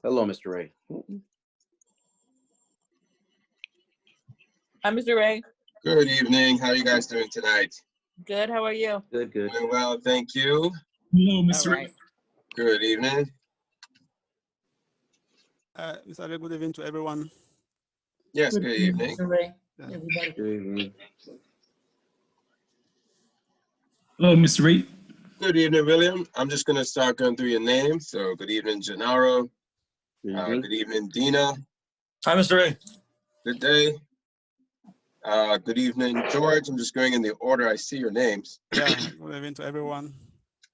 Hello, Mr. Ray. Hi, Mr. Ray. Good evening. How are you guys doing tonight? Good. How are you? Good, good. Doing well, thank you. Hello, Mr. All Ray. right. Good evening. Mr. Ray, good evening to everyone. Yes, good evening. Mr. Ray, Yeah. everybody. Good evening. Hello, Mr. Ray. Good evening, William. I'm just going to start going through your names. So good evening, Gennaro. Good evening. Good evening, Dina. Hi, Mr. Ray. Good day. Good evening, George. I'm just going in the order I see your names. Yeah, good evening to everyone.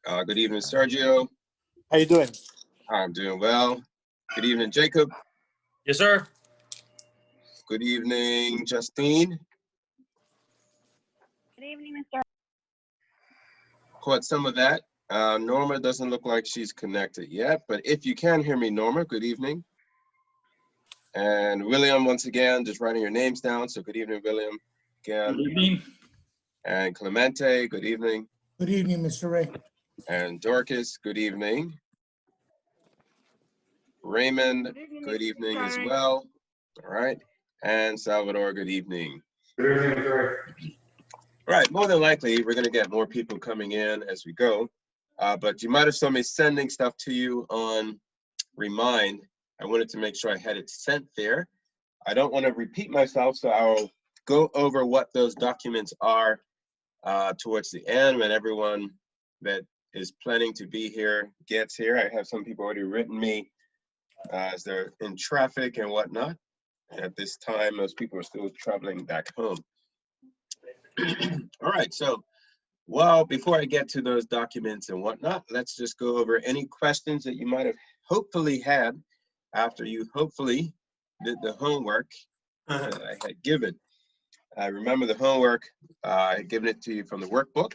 Good evening, Sergio. How you doing? I'm doing well. Good evening, Jacob. Yes, sir. Good evening, Justine. Good evening, Mr. Caught some of that. Norma doesn't look like she's connected yet, but if you can hear me, Norma, good evening. And William, once again, just writing your names down. So good evening, William. Again. Good evening. And Clemente, good evening. Good evening, Mr. Ray. And Dorcas, good evening. Raymond, good evening as well. All right. And Salvador, good evening. Good evening, Mr. Ray. Right, more than likely, we're gonna get more people coming in as we go. But you might have saw me sending stuff to you on Remind. I wanted to make sure I had it sent there. I don't want to repeat myself, so I'll go over what those documents are towards the end when everyone that is planning to be here gets here. I have some people already written me as they're in traffic and whatnot. At this time, most people are still traveling back home. All right, so before I get to those documents and whatnot, let's just go over any questions that you might have hopefully had after you hopefully did the homework that I had given. I remember the homework, I had given it to you from the workbook.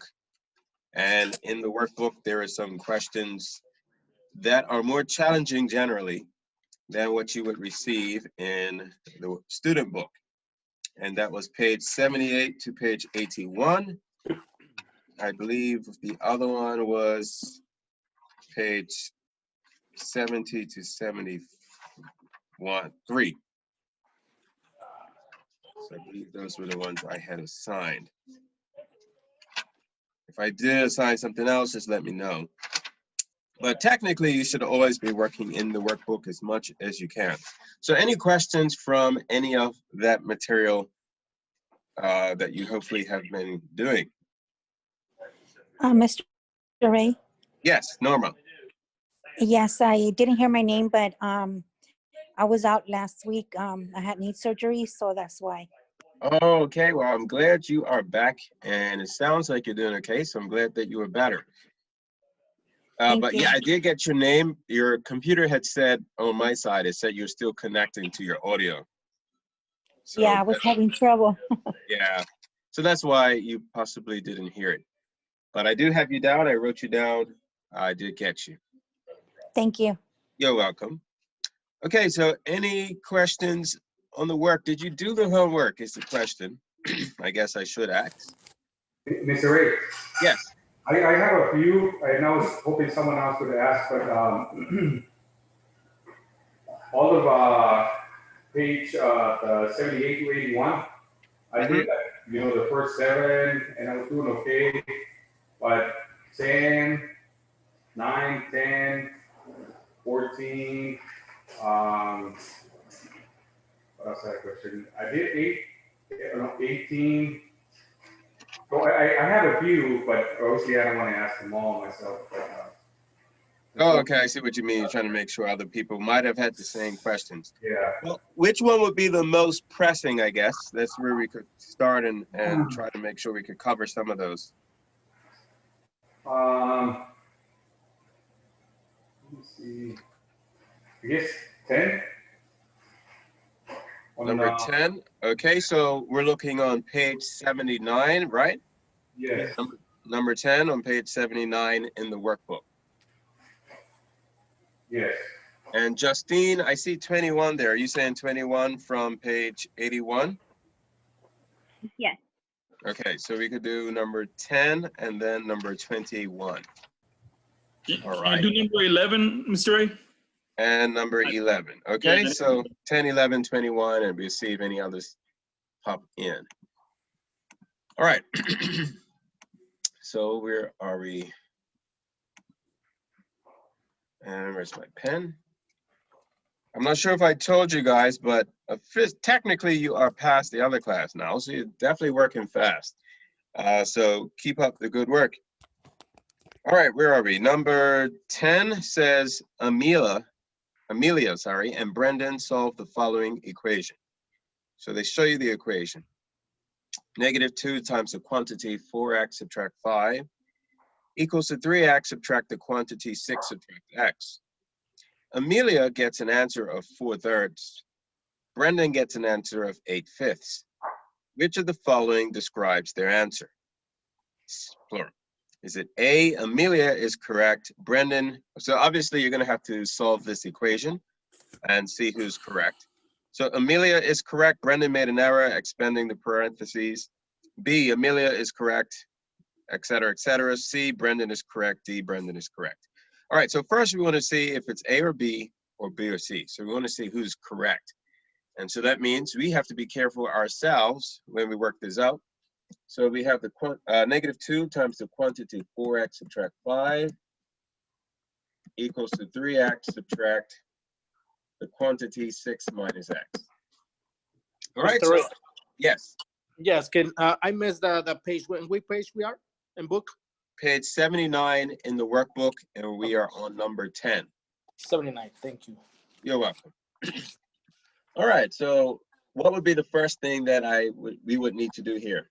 And in the workbook, there are some questions that are more challenging generally than what you would receive in the student book. And that was page 78 to page 81. I believe the other one was page 70 to 3. So I believe those were the ones I had assigned. If I did assign something else, just let me know. But technically, you should always be working in the workbook as much as you can. So any questions from any of that material that you hopefully have been doing? Mr. Ray? Yes, Norma. Yes, I didn't hear my name, but I was out last week. I had knee surgery, so that's why. Oh, okay, well, I'm glad you are back, and it sounds like you're doing okay, so I'm glad that you are better. But yeah, I did get your name. Your computer had said on my side, it said you're still connecting to your audio. So yeah, I was having trouble. Yeah, so that's why you possibly didn't hear it. But I do have you down. I wrote you down. I did catch you. Thank you. You're welcome. Okay, so any questions on the work? Did you do the homework is the question. I guess I should ask. Mr. Ray. Yes. I have a few, and I was hoping someone else would ask, but all of page 78 to 81, I did, the first 7, and I was doing okay, but 10, 9, 10, 14, what else I had a question? I did 18. So I have a few, but obviously I don't want to ask them all myself. But, Oh, okay, I see what you mean. You're trying to make sure other people might have had the same questions. Yeah. Well, which one would be the most pressing, I guess? That's where we could start and try to make sure we could cover some of those. Let me see. I guess 10. Number 10. Okay, so we're looking on page 79, right? Yes. Number 10 on page 79 in the workbook. Yes. And Justine, I see 21 there. Are you saying 21 from page 81? Yes. Okay, so we could do number 10 and then number 21. All right. Do number 11, Mr. Ray. And number 11. Okay, Yeah. so 10, 11, 21, and we'll see if any others pop in. All right. So where are we? And where's my pen? I'm not sure if I told you guys, but technically you are past the other class now, so you're definitely working fast. So keep up the good work. All right, where are we? Number 10 says Amelia, and Brendan solved the following equation. So they show you the equation. -2 times the quantity 4x subtract 5 equals to 3x subtract the quantity 6 subtract x. Amelia gets an answer of 4/3. Brendan gets an answer of 8/5. Which of the following describes their answer? It's plural. Is it A, Amelia is correct, Brendan? So obviously you're going to have to solve this equation and see who's correct. So Amelia is correct, Brendan made an error, expanding the parentheses. B, Amelia is correct, etc., etc. C, Brendan is correct. D, Brendan is correct. All right, so first we want to see if it's A or B or C. So we want to see who's correct. And so that means we have to be careful ourselves when we work this out. So we have the -2 times the quantity 4x subtract 5 equals to 3x subtract the quantity 6 minus x. All right, Mr. so Ray. yes, Yes, can I missed the page? In which page we are in book? page 79 in the workbook, and we are on number 10. 79. Thank you. You're welcome. All right, so what would be the first thing that we would need to do here?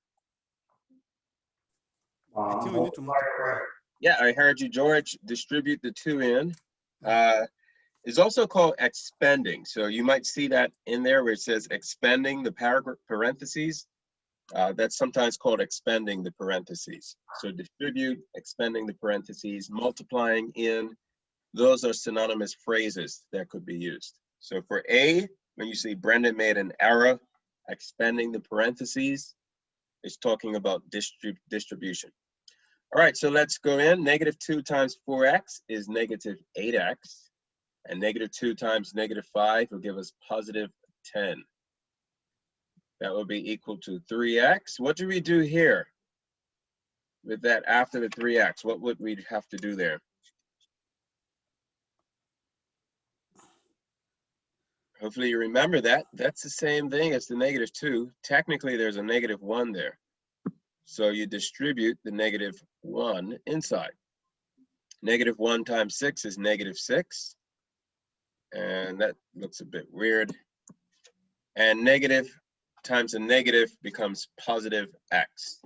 I think we need to multiply. Yeah, I heard you, George. Distribute the 2 in. It's also called expanding. So you might see that in there where it says expanding the parentheses. That's sometimes called expanding the parentheses. So distribute, expanding the parentheses, multiplying in. Those are synonymous phrases that could be used. So for A, when you see Brendan made an error, expanding the parentheses, it's talking about distribution. All right, so let's go in. -2 times 4x is -8x. And -2 times -5 will give us +10. That will be equal to 3x. What do we do here with that after the 3x? What would we have to do there? Hopefully you remember that. That's the same thing as the -2. Technically, there's a -1 there. So you distribute the -1 inside. -1 times 6 is -6. And that looks a bit weird. And negative times a negative becomes +x.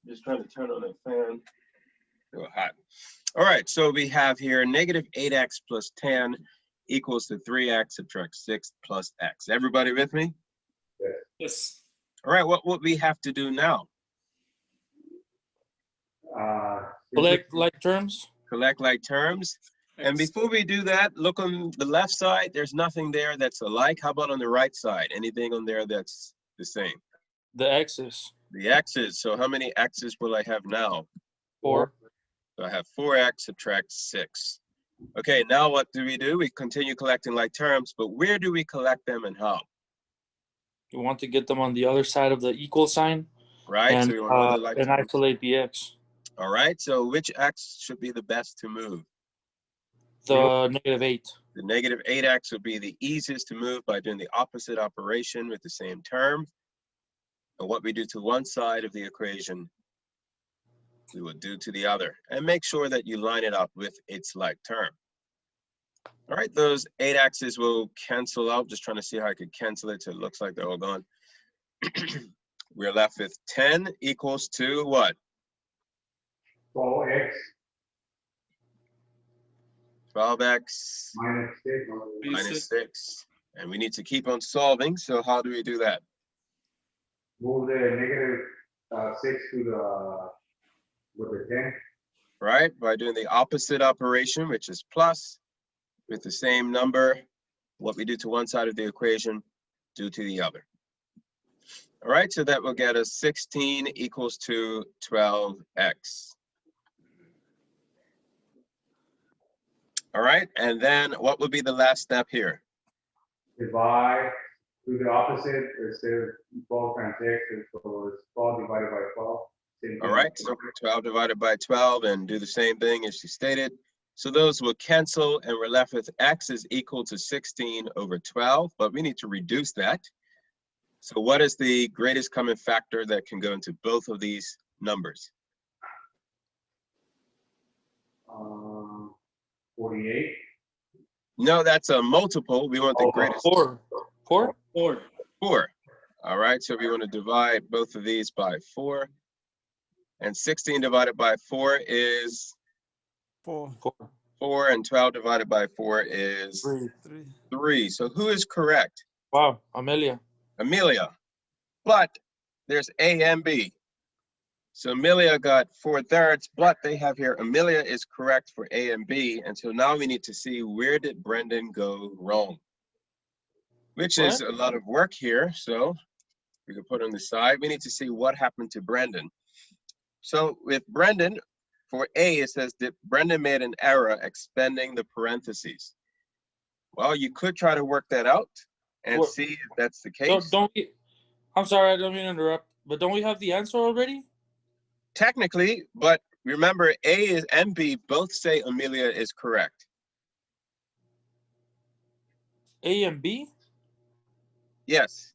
Just trying to turn on the fan. It's hot. All right, so we have here -8x plus 10 equals to 3x subtract 6 plus x. Everybody with me? Yes. All right, what would we have to do now? Collect like terms. Collect like terms. And before we do that, look on the left side. There's nothing there that's alike. How about on the right side? Anything on there that's the same? The x's. The x's. So how many x's will I have now? 4. So I have 4x subtract 6. Okay, now what do? We continue collecting like terms, but where do we collect them and how? You want to get them on the other side of the equal sign. Right, And, so we want to like and isolate the x. All right, so which x should be the best to move? The -8. The -8x would be the easiest to move by doing the opposite operation with the same term. And what we do to one side of the equation, we will do to the other. And make sure that you line it up with its like term. All right, those 8x's will cancel out. Just trying to see how I could cancel it so it looks like they're all gone. We're left with 10 equals to what? 12x 12x minus 6. And we need to keep on solving. So how do we do that? Move the -6 to with the 10. Right, by doing the opposite operation, which is plus, with the same number. What we do to one side of the equation, do to the other. All right, so that will get us 16 equals to 12x. All right, and then what would be the last step here? Divide, do the opposite, instead of 12 times x, so it's 12 divided by 12. Same All thing. right, so 12 divided by 12 and do the same thing as you stated. So those will cancel and we're left with x is equal to 16 over 12, but we need to reduce that. So what is the greatest common factor that can go into both of these numbers? 48. No, that's a multiple. We want the greatest. 4. 4? 4. 4. All right, so we want to divide both of these by 4. And 16 divided by 4 is 4, 4, and 12 divided by 4 is 3. 3. 3. So who is correct? Wow, Amelia. Amelia. But there's A and B. So Amelia got 4/3, but they have here Amelia is correct for A and B. And so now we need to see, where did Brendan go wrong? Which is a lot of work here. So we can put on the side. We need to see what happened to Brendan. So with Brendan, for A, it says that Brendan made an error expanding the parentheses. Well, you could try to work that out and What- see if that's the case. Don't we, I'm sorry, I don't mean to interrupt, but don't we have the answer already? Technically, but remember, A and B both say Amelia is correct. A and B? Yes.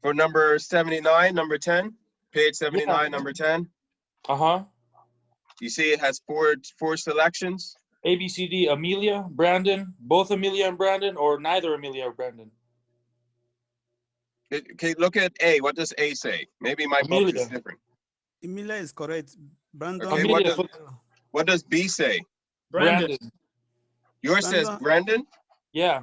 For number 79, number 10, page 79, number 10, Uh-huh. you see it has four selections. A, B, C, D, Amelia, Brandon, both Amelia and Brandon, or neither Amelia or Brandon? Okay, look at A. What does A say? Maybe my book is Amelia. different. Emilia is correct. Brandon. Okay, Amelia, what does B say? Brandon. Yours says Brandon? Yeah,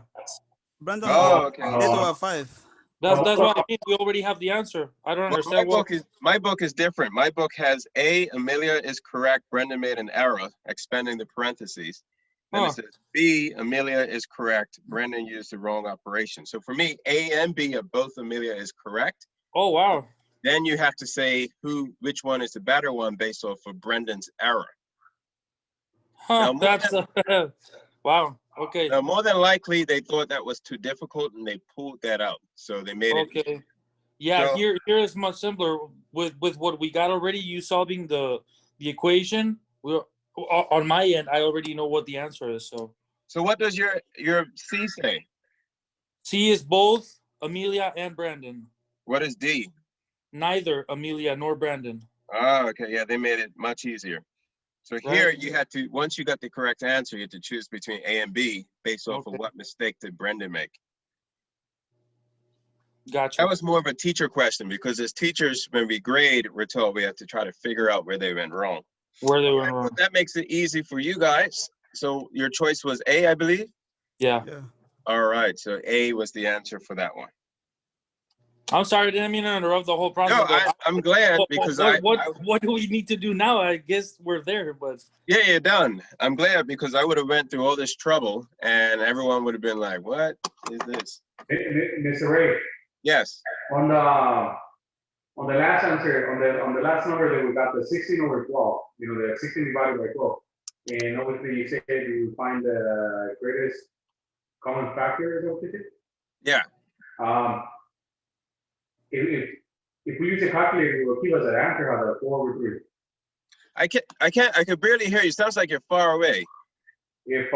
Brandon Oh, is okay. 8/5. that's what I mean. We already have the answer. I don't Well, understand my book is different. My book has A, Amelia is correct. Brendan made an error, expanding the parentheses. Then it says B, Amelia is correct. Brendan used the wrong operation. So for me, A and B are both Amelia is correct. Oh, wow. Then you have to say which one is the better one based off of Brendan's error. Huh, Now, that's wow. Okay. Now, more than likely, they thought that was too difficult and they pulled that out. So they made it. Okay. Yeah, So- here is much simpler with what we got already. You solving the equation. We're on my end. I already know what the answer is. So what does your C say? C is both Amelia and Brandon. What is D? Neither Amelia nor Brandon. Oh, okay. Yeah, they made it much easier. So here you had to, once you got the correct answer, you had to choose between A and B based off of what mistake did Brendan make. Gotcha. That was more of a teacher question because as teachers, when we grade, we're told we have to try to figure out where they went wrong. Where they went wrong. But that makes it easy for you guys. So your choice was A, I believe? Yeah. Yeah. All right. So A was the answer for that one. I'm sorry, I didn't mean to interrupt the whole process. No, I'm glad because what do we need to do now? I guess we're there, but yeah, you're done. I'm glad because I would have went through all this trouble and everyone would have been like, what is this? Mr. Ray, Yes. on the last answer, on the last number that we got, the 16 over 12, you know, the 16 divided by 12. And obviously you said you find the greatest common factor, is that what you did? Yeah. If we use a calculator, it will give us an answer out of 4 over 3. I can barely hear you. Sounds like you're far away. If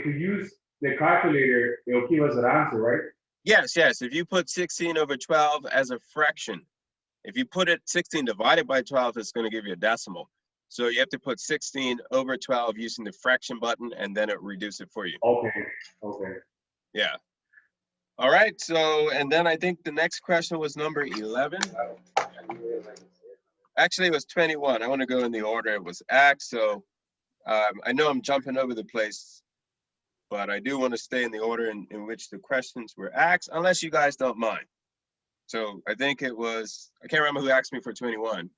we use the calculator, it will give us an answer, right? Yes. If you put 16 over 12 as a fraction, if you put it 16 divided by 12, it's going to give you a decimal. So you have to put 16 over 12 using the fraction button, and then it reduce it for you. Okay. Yeah. All right. So, and then I think the next question was number 11. Actually, it was 21. I want to go in the order it was asked. So I know I'm jumping over the place, but I do want to stay in the order in which the questions were asked, unless you guys don't mind. So I think it was, I can't remember who asked me for 21.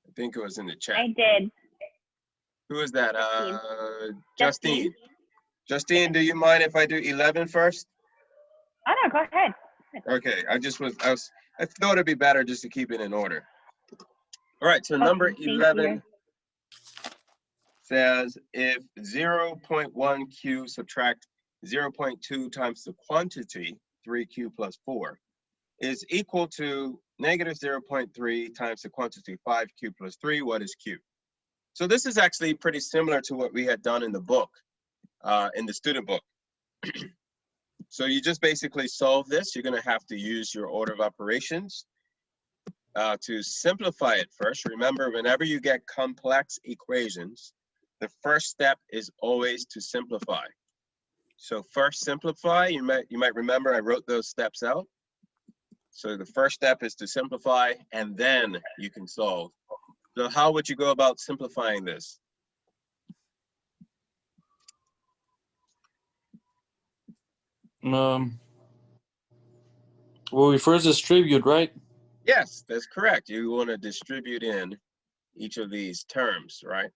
I think it was in the chat. I did. Who was that? Justine. Justine. Justine, do you mind if I do 11 first? Oh, no, go ahead. Okay, I thought it'd be better just to keep it in order. All right, so number Okay, thank 11 you. says if 0.1q subtract 0.2 times the quantity, 3q plus 4, is equal to negative 0.3 times the quantity, 5q plus 3, what is q? So this is actually pretty similar to what we had done in the book, in the student book. So you just basically solve this. You're going to have to use your order of operations to simplify it first. Remember, whenever you get complex equations, the first step is always to simplify. So first simplify, you might remember I wrote those steps out. So the first step is to simplify, and then you can solve. So how would you go about simplifying this? Well, we first distribute, right? Yes, that's correct. You want to distribute in each of these terms, right?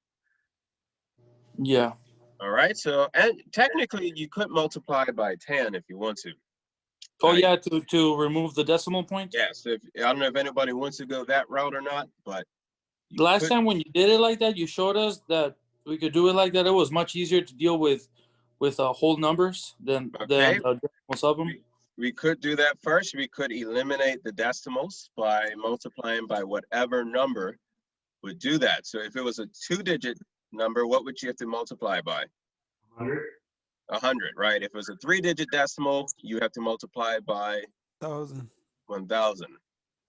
Yeah. All right, so, and technically you could multiply by 10 if you want to. Oh, Right. yeah, to remove the decimal point? Yeah, so I don't know if anybody wants to go that route or not, but you Last could- time when you did it like that, you showed us that we could do it like that. It was much easier to deal with whole numbers than Okay. decimals of them. we could do that first. We could eliminate the decimals by multiplying by whatever number would do that. So if it was a 2-digit number, what would you have to multiply by? 100. 100, right? If it was a 3-digit decimal, you have to multiply by 1,000. 1,000.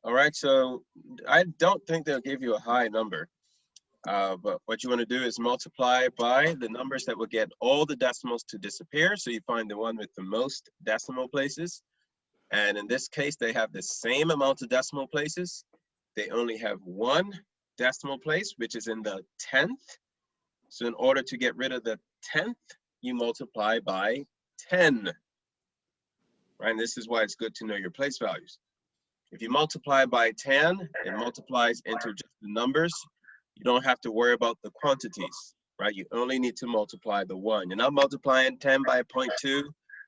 All right, so I don't think they'll give you a high number, but what you want to do is multiply by the numbers that will get all the decimals to disappear. So you find the one with the most decimal places. And in this case, they have the same amount of decimal places. They only have one decimal place, which is in the 10th. So in order to get rid of the 10th, you multiply by 10. Right, and this is why it's good to know your place values. If you multiply by 10, it multiplies into just the numbers. You don't have to worry about the quantities, right? You only need to multiply the 1. You're not multiplying 10 by 0.2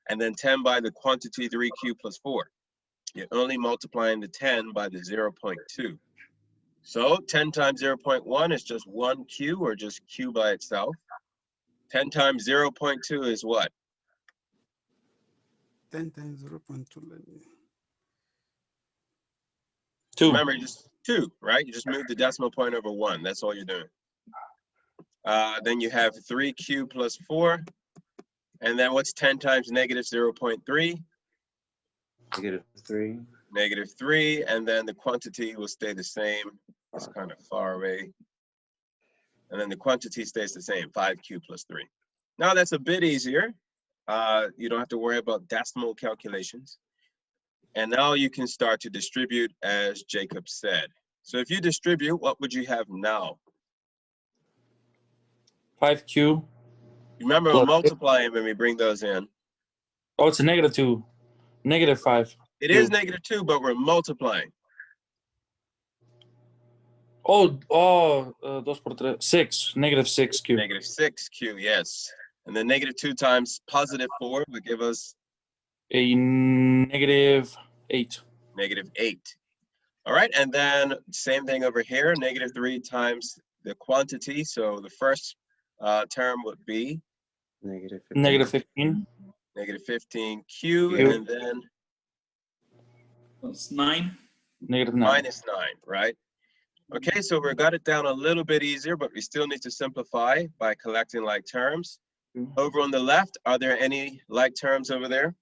and then 10 by the quantity 3q plus 4. You're only multiplying the 10 by the 0.2. So 10 times 0.1 is just 1q, or just q by itself. 10 times 0.2 is what? 10 times 0.2. Let me. 2. Remember, just 2, right? You just move the decimal point over 1. That's all you're doing. Then you have 3q plus 4. And then what's 10 times negative 0.3? -3. Negative 3. And then the quantity will stay the same. It's kind of far away. And then the quantity stays the same, 5q plus 3. Now that's a bit easier. You don't have to worry about decimal calculations. And now you can start to distribute as Jacob said. So if you distribute, what would you have now? 5q. Remember, Plus- we're multiplying when we bring those in. Oh, it's a -2. -5. It is -2, but we're multiplying. Oh, 2 por 3. 6. -6q. -6q, yes. And then -2 times +4 would give us A -8. -8. All right, and then same thing over here, -3 times the quantity. So the first term would be -15. -15q, Q. and then That's 9. -9. -9, right? Okay, so we got it down a little bit easier, but we still need to simplify by collecting like terms. Over on the left, are there any like terms over there?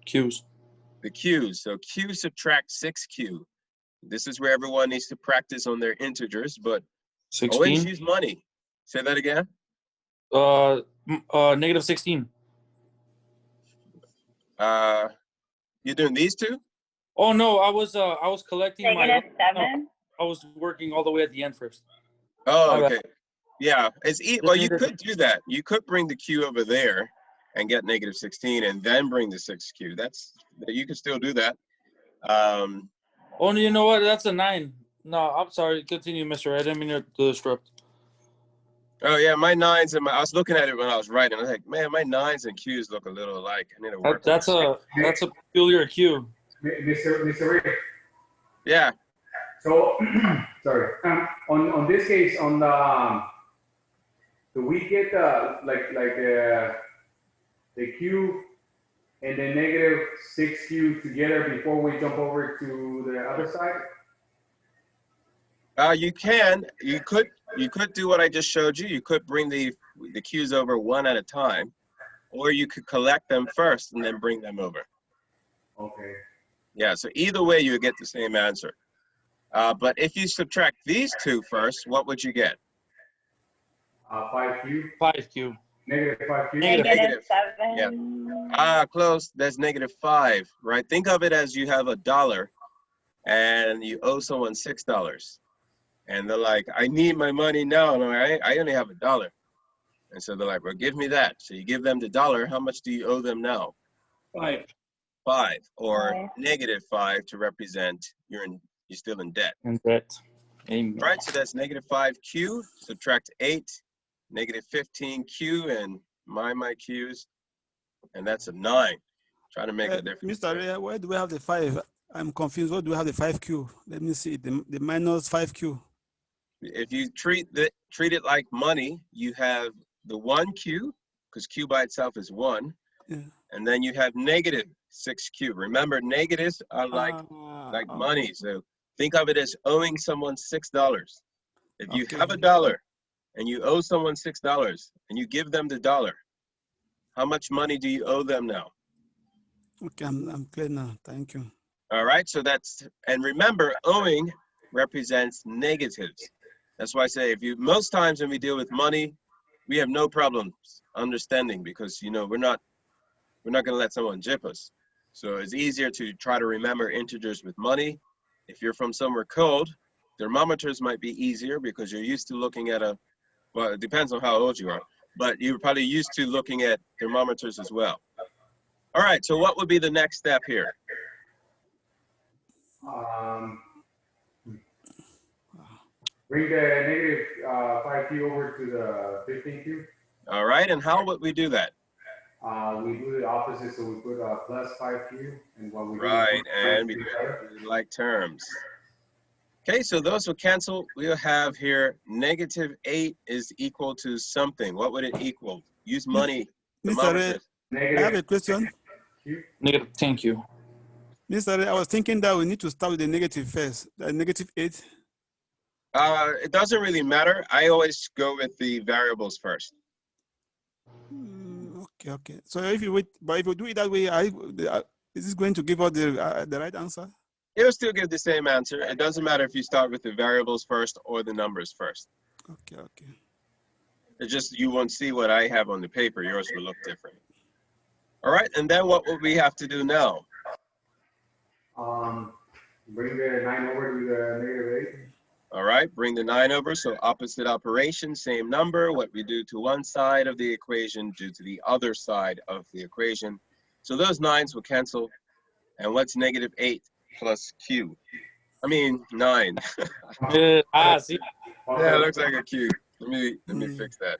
Q's. The q's. So q subtract 6q. This is where everyone needs to practice on their integers, but always 16. use money. Say that again. -16. You're doing these two? Oh no, I was collecting my. -7. I was working all the way at the end first. Oh, My bad. okay. Yeah, well, you could do that. You could bring the q over there and get -16 and then bring the 6q. You can still do that. Oh, you know what? That's a 9. No, I'm sorry. Continue, Mr. I didn't mean to disrupt. Oh yeah, my nines and I was looking at it when I was writing. I was like, man, my nines and Q's look a little alike. I need to work. That's a peculiar cue. Mr. Ray. Yeah. So, sorry. On this case, on the do we get the Q and the -6Q together before we jump over to the other side? You could do what I just showed you. You could bring the Q's over one at a time, or you could collect them first and then bring them over. Okay. Yeah, so either way you would get the same answer. But if you subtract these two first, what would you get? 5Q. 5Q. -5Q. Negative Yeah. 7. Close. That's -5, right? Think of it as you have $1 and you owe someone $6. And they're like, I need my money now. And I only have $1. And so they're like, well, give me that. So you give them the $1. How much do you owe them now? 5. 5, or Five. -5 to represent you're still in debt. And that. Amen. All right, so that's -5Q, subtract 8, -15Q, and my Q's, and that's a 9. Try to make a difference. Mr. Ray, where do we have the 5? I'm confused. Where do we have the 5Q? Let me see. The minus 5Q. If you treat it like money, you have the 1Q, because Q by itself is 1, Yeah. and then you have -6Q. Remember, negatives are like money, so think of it as owing someone $6. If you Okay. have $1 and you owe someone $6 and you give them the $1, how much money do you owe them now? Okay, I'm clear now. Thank you. All right, so and remember, owing represents negatives. That's why I say most times when we deal with money, we have no problems understanding, because we're not going to let someone jip us. So it's easier to try to remember integers with money. If you're from somewhere cold, thermometers might be easier because you're used to looking at well, it depends on how old you are, but you're probably used to looking at thermometers as well. All right, so what would be the next step here? Bring the -5Q over to the 15Q. All right, and how would we do that? We do the opposite, so we put plus 5Q, and what we do Right, is and we like terms. Okay, so those will cancel. We'll have here -8 is equal to something. What would it equal? Use money. Mr. Ray, I have a question. Negative. Thank you. Mr. Ray, I was thinking that we need to start with the negative first. The -8. It doesn't really matter. I always go with the variables first. Okay. So if you do it that way, is this going to give us the right answer? It'll still give the same answer. It doesn't matter if you start with the variables first or the numbers first. Okay. It's just you won't see what I have on the paper. Yours will look different. All right, and then what would we have to do now? Bring the 9 over to the -8. All right, bring the 9 over, so opposite operation, same number. What we do to one side of the equation, do to the other side of the equation. So those 9s will cancel. And what's -8 plus Q? I mean, 9. See. Yeah, it looks like a Q. Let me fix that.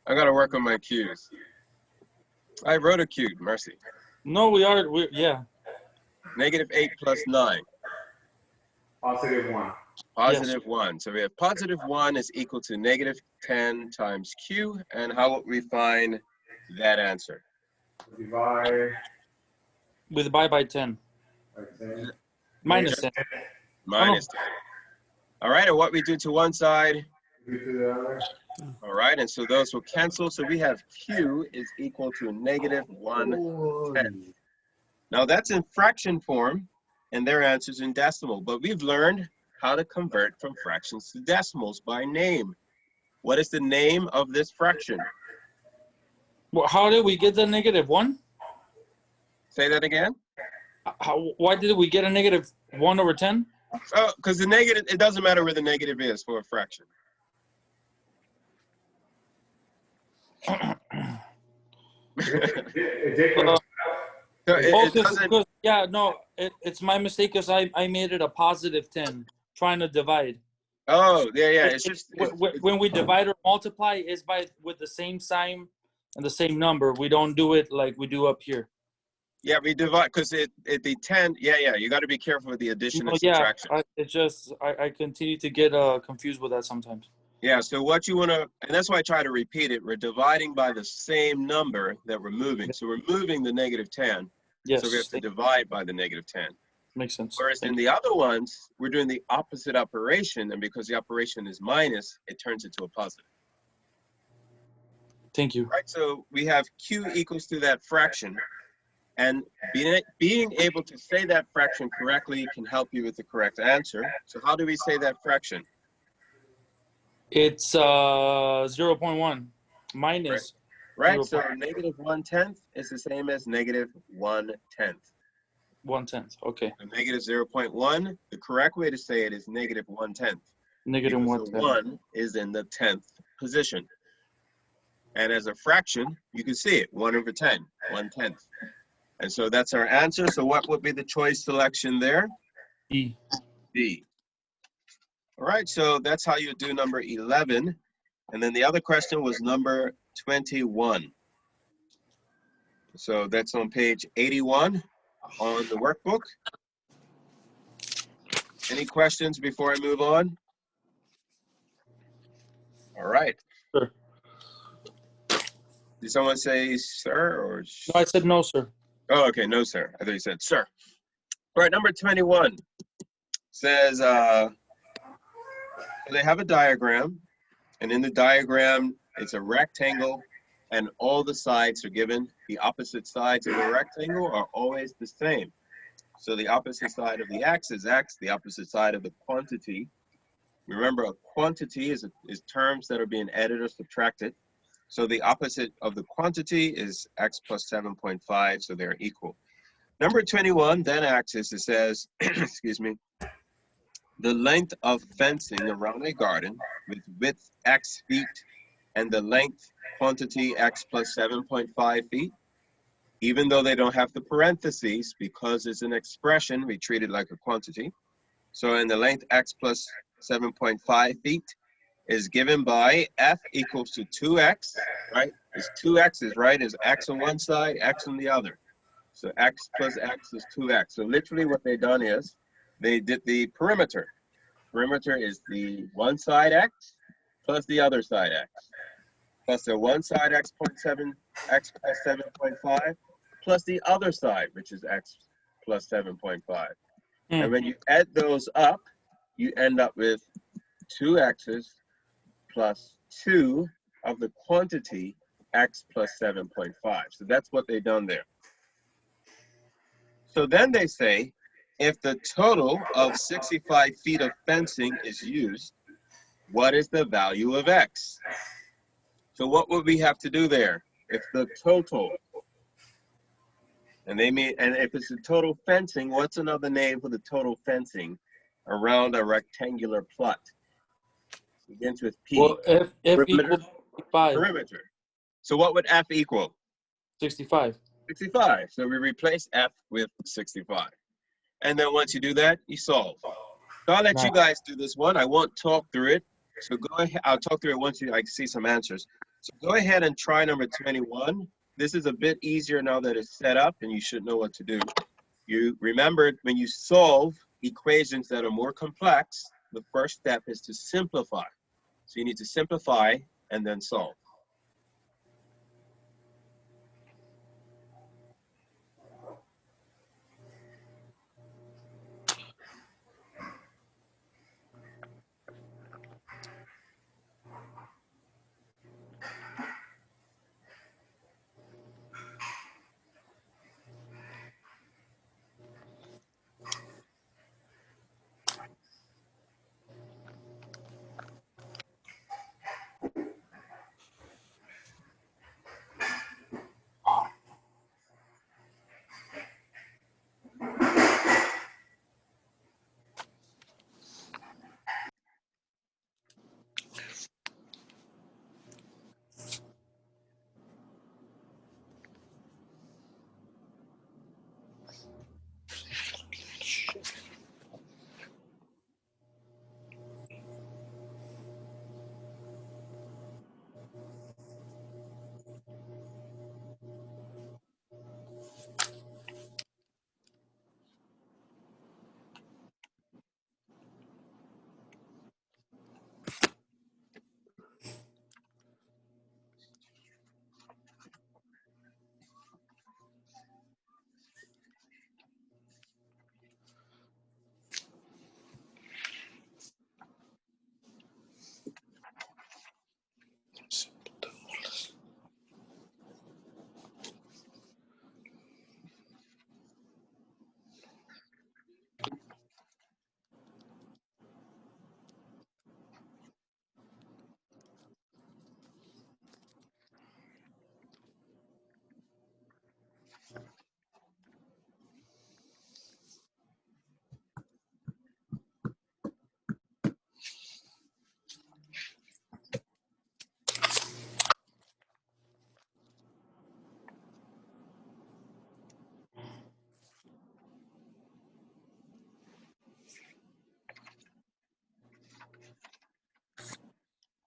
I gotta work on my Q's. I wrote a Q, mercy. No, yeah. -8 plus 9. +1. Positive 1. So we have +1 is equal to -10 times Q. And how would we find that answer? Divide By 10. by 10. Minus 10. Minus 10. All right, and what we do to one side? Do to the other. All right, and so those will cancel. So we have Q is equal to -1/10. Now that's in fraction form, and their answer's in decimal. But we've learned how to convert from fractions to decimals by name. What is the name of this fraction? Well, how did we get the -1? Say that again. Why did we get a -1 over 10? Oh, because the negative, it doesn't matter where the negative is for a fraction. So it's my mistake because I made it a +10 trying to divide. Oh, yeah. It's just, When we divide or multiply, it's with the same sign and the same number. We don't do it like we do up here. yeah, we divide, because the 10, yeah, you got to be careful with the addition and Yeah, subtraction. I continue to get confused with that sometimes. Yeah, so what you want to, and that's why I try to repeat it, we're dividing by the same number that we're moving. So we're moving the negative 10. Yes, So we have to divide by the negative 10. makes sense. Whereas in the other ones, we're doing the opposite operation, and because the operation is minus, it turns into a positive. Thank you. Right, so we have Q equals to that fraction, and being able to say that fraction correctly can help you with the correct answer. So how do we say that fraction? It's 0.1 minus. Right, so 0.1. negative 1/10 is the same as negative 1/10. 1/10. Okay. So negative 0.1, the correct way to say it is negative 1/10. Negative Because 1/10. the 1 is in the 10th position. And as a fraction, you can see it, 1/10, 1/10. And so that's our answer. So what would be the choice selection there? E. D. All right, so that's how you do number 11. And then the other question was number 21. So that's on page 81 on the workbook. Any questions before I move on? All right. Sure. Did someone say sir or? No, I said no, sir. Oh, okay, no, sir. I thought you said sir. All right, number 21 says they have a diagram, and in the diagram, it's a rectangle, and all the sides are given. The opposite sides of the rectangle are always the same. So the opposite side of the x is x, the opposite side of the quantity. Remember, a quantity is terms that are being added or subtracted. So the opposite of the quantity is x plus 7.5, so they're equal. Number 21, then axis, it says, excuse me, the length of fencing around a garden with width x feet and the length quantity x plus 7.5 feet. Even though they don't have the parentheses, because it's an expression, we treat it like a quantity. So in the length x plus 7.5 feet is given by f equals to 2x, right? It's 2 x's, right? Is x on one side, x on the other. So x plus x is 2x. So literally what they done is they did the perimeter. Perimeter is the one side x plus the other side x. Plus the one side x plus 7.5 plus the other side, which is x plus 7.5. And when you add those up, you end up with 2 x's plus 2 of the quantity x plus 7.5. So that's what they done there. So then they say, if the total of 65 feet of fencing is used, what is the value of x? So what would we have to do there? If the total, and if it's the total fencing, what's another name for the total fencing around a rectangular plot? Begins with P. Well, F Perimeter. equals 65. Perimeter. So what would F equal? 65. 65. So we replace F with 65. And then once you do that, you solve. So I'll let you guys do this one. I won't talk through it. So go ahead. I'll talk through it once I see some answers. So go ahead and try number 21. This is a bit easier now that it's set up, and you should know what to do. You remember when you solve equations that are more complex, the first step is to simplify. So you need to simplify and then solve.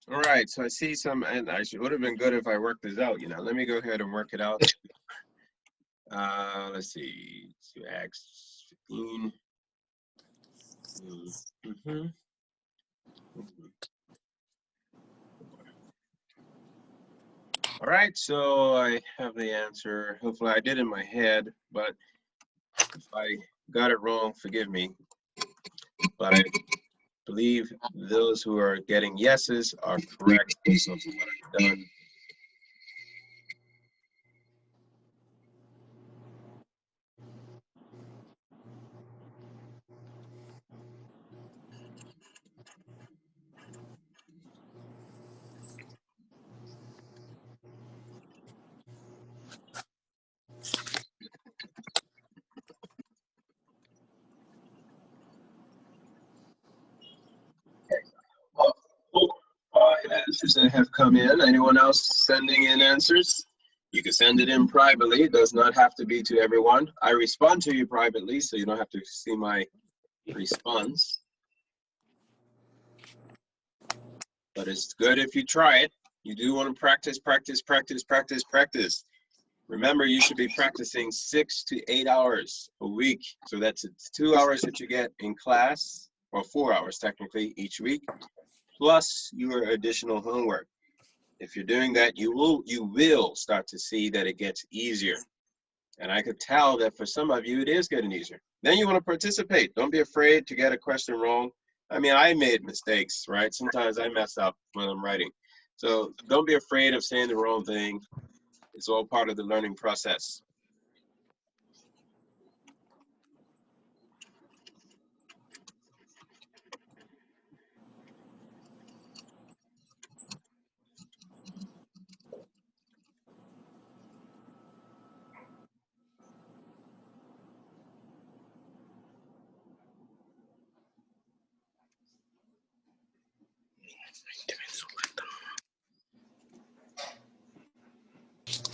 All right, so I see some, and would have been good if I worked this out, you know. Let me go ahead and work it out. Let's see, 2x 15. All right, so I have the answer. Hopefully I did in my head, but if I got it wrong, forgive me. But I believe those who are getting yeses are correct based on what I've done. Answers that have come in. Anyone else sending in answers? You can send it in privately. It does not have to be to everyone. I respond to you privately, so you don't have to see my response. But it's good if you try it. You do want to practice, practice, practice, practice, practice. Remember, you should be practicing 6 to 8 hours a week. So that's 2 hours that you get in class, or 4 hours technically each week, plus your additional homework. If you're doing that, you will start to see that it gets easier. And I could tell that for some of you, it is getting easier. Then you want to participate. Don't be afraid to get a question wrong. I mean, I made mistakes, right? Sometimes I mess up when I'm writing. So don't be afraid of saying the wrong thing. It's all part of the learning process.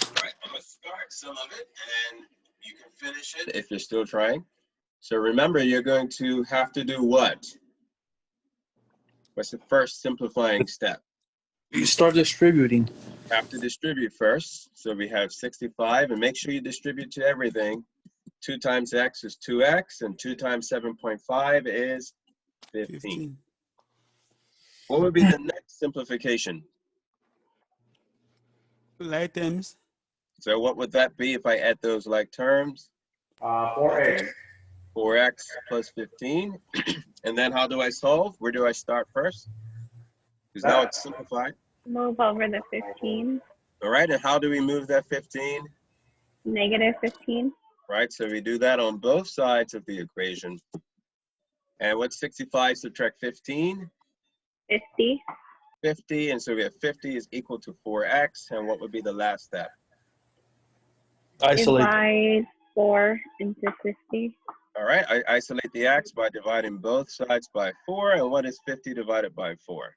All right, I'm gonna start some of it and you can finish it if you're still trying. So remember, you're going to have to do what? What's the first simplifying step? You start distributing. You have to distribute first. So we have 65, and make sure you distribute to everything. 2 times x is 2x, and 2 times 7.5 is 15. What would be the next simplification? Like terms. So what would that be if I add those like terms? 4x. 4x plus 15. And then how do I solve? Where do I start first? Because now it's simplified. Move over the 15. All right, and how do we move that 15? Negative 15. Right, so we do that on both sides of the equation. And what's 65 subtract 15? 50. 50, and so we have 50 is equal to 4x, and what would be the last step? Isolate. Divide 4 into 50. All right, I isolate the x by dividing both sides by 4, and what is 50 divided by 4?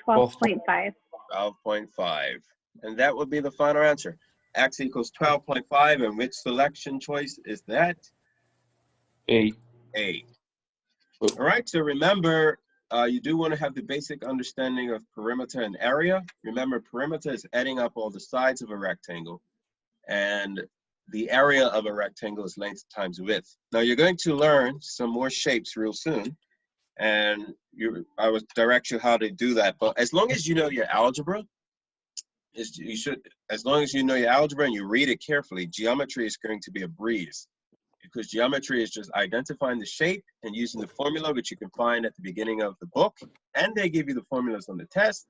12.5. 12.5, and that would be the final answer. X equals 12.5, and which selection choice is that? A. A. All right, so remember, you do want to have the basic understanding of perimeter and area. Remember, perimeter is adding up all the sides of a rectangle, and the area of a rectangle is length times width. Now you're going to learn some more shapes real soon, and I will direct you how to do that. But as long as you know your algebra, as long as you know your algebra and you read it carefully, geometry is going to be a breeze. Because geometry is just identifying the shape and using the formula, which you can find at the beginning of the book, and they give you the formulas on the test.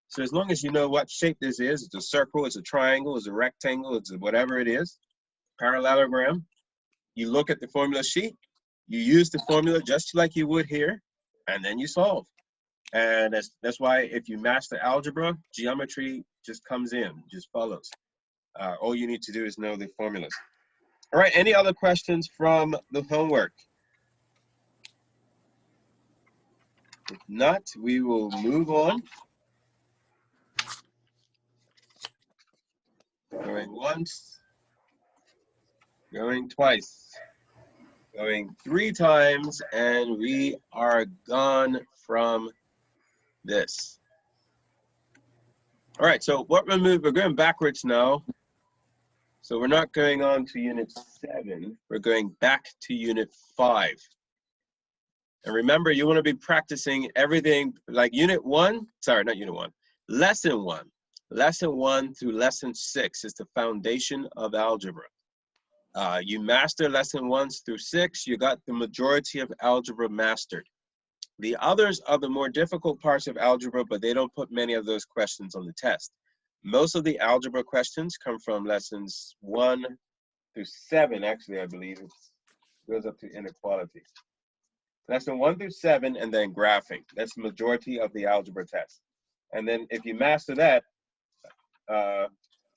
So as long as you know what shape this is, it's a circle, it's a triangle, it's a rectangle, it's whatever it is, parallelogram, you look at the formula sheet, you use the formula just like you would here, and then you solve. And that's why if you master algebra, geometry just comes in, just follows. All you need to do is know the formulas. All right, any other questions from the homework? If not, we will move on. Going once, going twice, going 3 times, and we are gone from this. All right, so what we're going backwards now. So we're not going on to unit 7, we're going back to unit 5. And remember, you want to be practicing everything like unit 1, sorry, not unit 1, lesson 1. Lesson 1 through lesson 6 is the foundation of algebra. You master lesson 1 through 6, you got the majority of algebra mastered. The others are the more difficult parts of algebra, but they don't put many of those questions on the test. Most of the algebra questions come from lessons 1 through 7, actually, I believe it goes up to inequalities. Lesson 1 through 7, and then graphing. That's the majority of the algebra test. And then if you master that,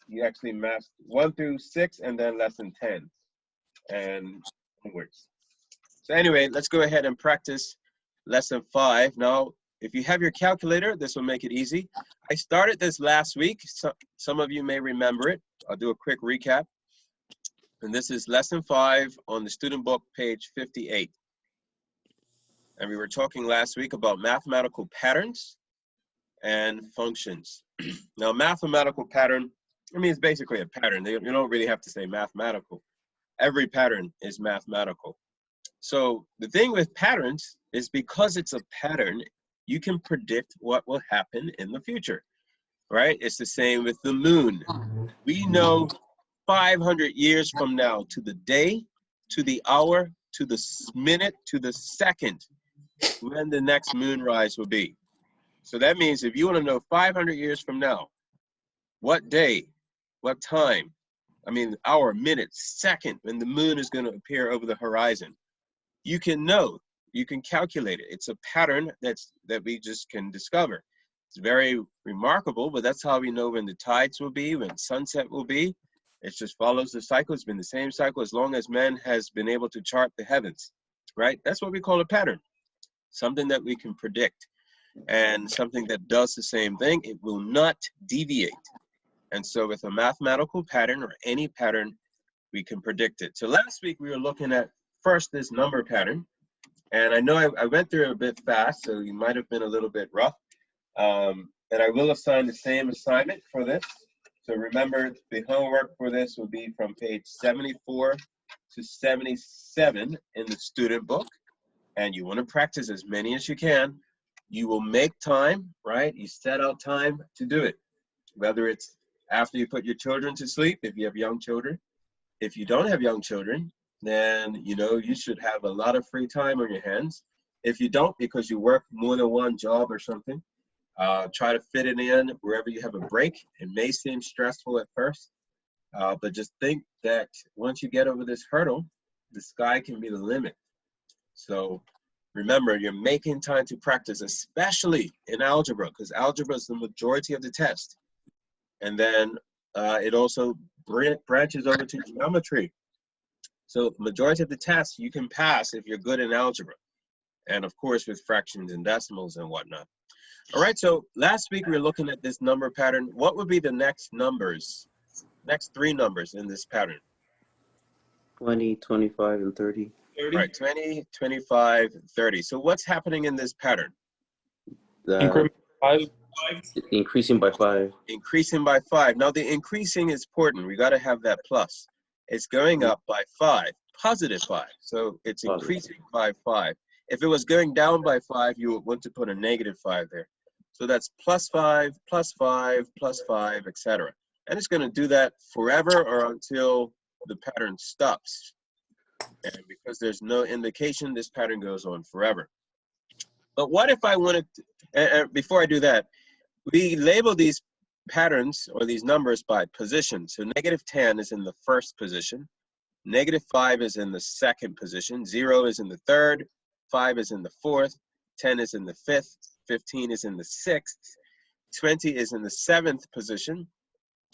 you actually master 1 through 6, and then lesson 10, and onwards. So anyway, let's go ahead and practice lesson 5. Now, if you have your calculator, this will make it easy. I started this last week. So, some of you may remember it. I'll do a quick recap. And this is lesson 5 on the student book, page 58. And we were talking last week about mathematical patterns and functions. Now, mathematical pattern, I mean, it's basically a pattern. You don't really have to say mathematical. Every pattern is mathematical. So the thing with patterns is because it's a pattern, you can predict what will happen in the future, right? It's the same with the moon. We know 500 years from now to the day, to the hour, to the minute, to the second, when the next moonrise will be. So that means if you want to know 500 years from now, what day, what time, I mean, hour, minute, second, when the moon is going to appear over the horizon, you can know, you can calculate it. It's a pattern that we just can discover. It's very remarkable, but that's how we know when the tides will be, when sunset will be. It just follows the cycle. It's been the same cycle as long as man has been able to chart the heavens, right? That's what we call a pattern, something that we can predict, and something that does the same thing. It will not deviate. And so with a mathematical pattern or any pattern, we can predict it. So last week we were looking at first this number pattern, and I know I went through it a bit fast, so you might have been a little bit rough. And I will assign the same assignment for this. So remember, the homework for this will be from page 74 to 77 in the student book. And you want to practice as many as you can. You will make time, right? You set out time to do it. Whether it's after you put your children to sleep, if you have young children. If you don't have young children, then you should have a lot of free time on your hands. If you don't, because you work more than one job or something, try to fit it in wherever you have a break. It may seem stressful at first, but just think that once you get over this hurdle, the sky can be the limit. So remember, you're making time to practice, especially in algebra, because algebra is the majority of the test. And then it also branches over to geometry. So majority of the tests you can pass if you're good in algebra. And of course with fractions and decimals and whatnot. All right, so last week we were looking at this number pattern. What would be the next numbers, next 3 numbers in this pattern? 20, 25, and 30. 30. All right, 20, 25, 30. So what's happening in this pattern? Increment 5. Increasing by 5. Increasing by 5. Now the increasing is important. We got to have that plus. It's going up by 5, positive 5. So it's increasing by 5. If it was going down by 5, you would want to put a negative 5 there. So that's plus 5, plus 5, plus 5, etc. And it's going to do that forever or until the pattern stops. And because there's no indication, this pattern goes on forever. But what if I wanted to, before I do that, we label these patterns or these numbers by position. So negative 10 is in the first position. Negative 5 is in the second position. 0 is in the third. 5 is in the fourth. 10 is in the fifth. 15 is in the sixth. 20 is in the seventh position.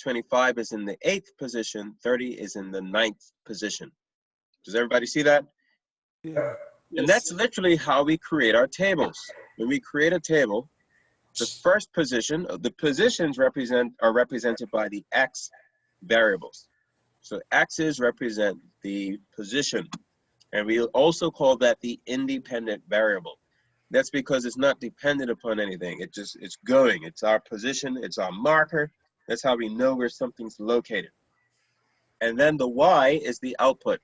25 is in the 8th position, 30 is in the 9th position. Does everybody see that? Yeah. And that's literally how we create our tables. When we create a table, the first position, the positions are represented by the X variables. So X's represent the position. And we also call that the independent variable. That's because it's not dependent upon anything. It's going. It's our position. It's our marker. That's how we know where something's located. And then the Y is the output.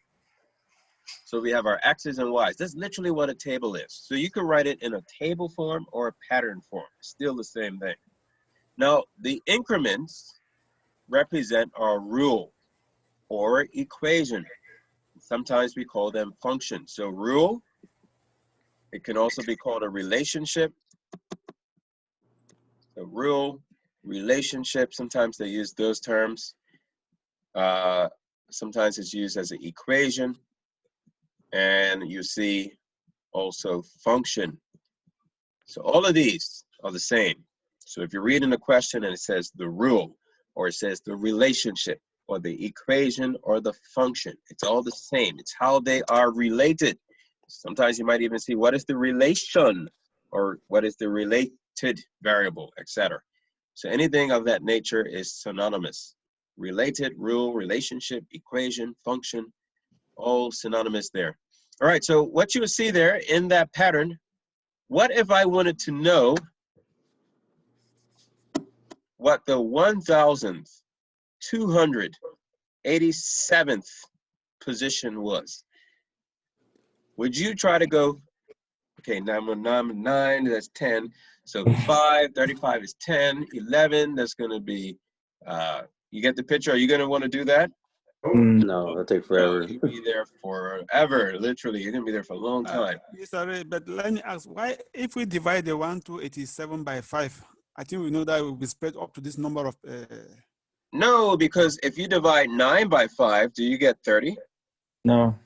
So we have our X's and Y's. That's literally what a table is. So you can write it in a table form or a pattern form. Still the same thing. Now, the increments represent our rule or equation. Sometimes we call them functions. So rule, it can also be called a relationship. So rule, relationship, sometimes they use those terms. Sometimes it's used as an equation. And you see also function. So all of these are the same. So if you're reading a question and it says the rule, or it says the relationship, or the equation, or the function, it's all the same. It's how they are related. Sometimes you might even see what is the relation, or what is the related variable, etc. So anything of that nature is synonymous. Related, rule, relationship, equation, function, all synonymous there. All right, so what you will see there in that pattern, what if I wanted to know what the 1,287th position was? Would you try to go, okay, 9, that's 10. So 5, 35 is 10, 11, that's gonna be, you get the picture? Are you gonna wanna do that? No, it'll take forever. No, you'll be there forever, literally. You're gonna be there for a long time. Mr. Ray, but let me ask, why, if we divide the 1,287 by 5, I think we know that it will be spread up to this number of. No, because if you divide 9 by 5, do you get 30? No.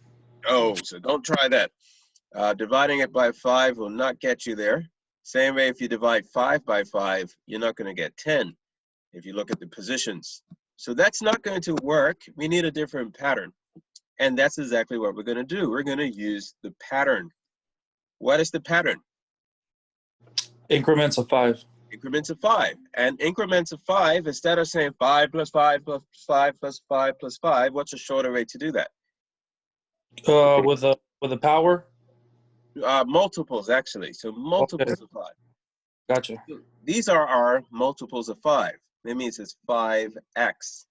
Oh, so don't try that. Dividing it by 5 will not get you there. Same way, if you divide 5 by 5, you're not going to get 10 if you look at the positions. So that's not going to work. We need a different pattern. And that's exactly what we're going to do. We're going to use the pattern. What is the pattern? Increments of 5. Increments of 5. And increments of 5, instead of saying 5 plus 5 plus 5 plus 5 plus 5, what's a shorter way to do that? With a power. Multiples, actually. So multiples of 5. Gotcha. These are our multiples of 5. That means it's 5x.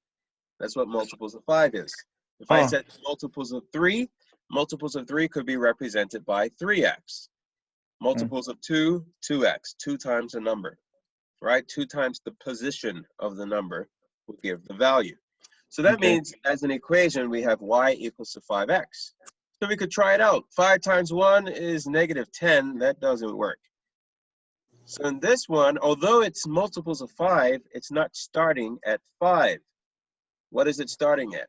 That's what multiples of 5 is. If I said multiples of 3 could be represented by 3x. Multiples of 2, 2x, 2 times the number, right? 2 times the position of the number will give the value. So that means as an equation, we have y equals to 5x. So we could try it out. 5 times 1 is -10. That doesn't work. So in this one, although it's multiples of 5, it's not starting at 5. What is it starting at?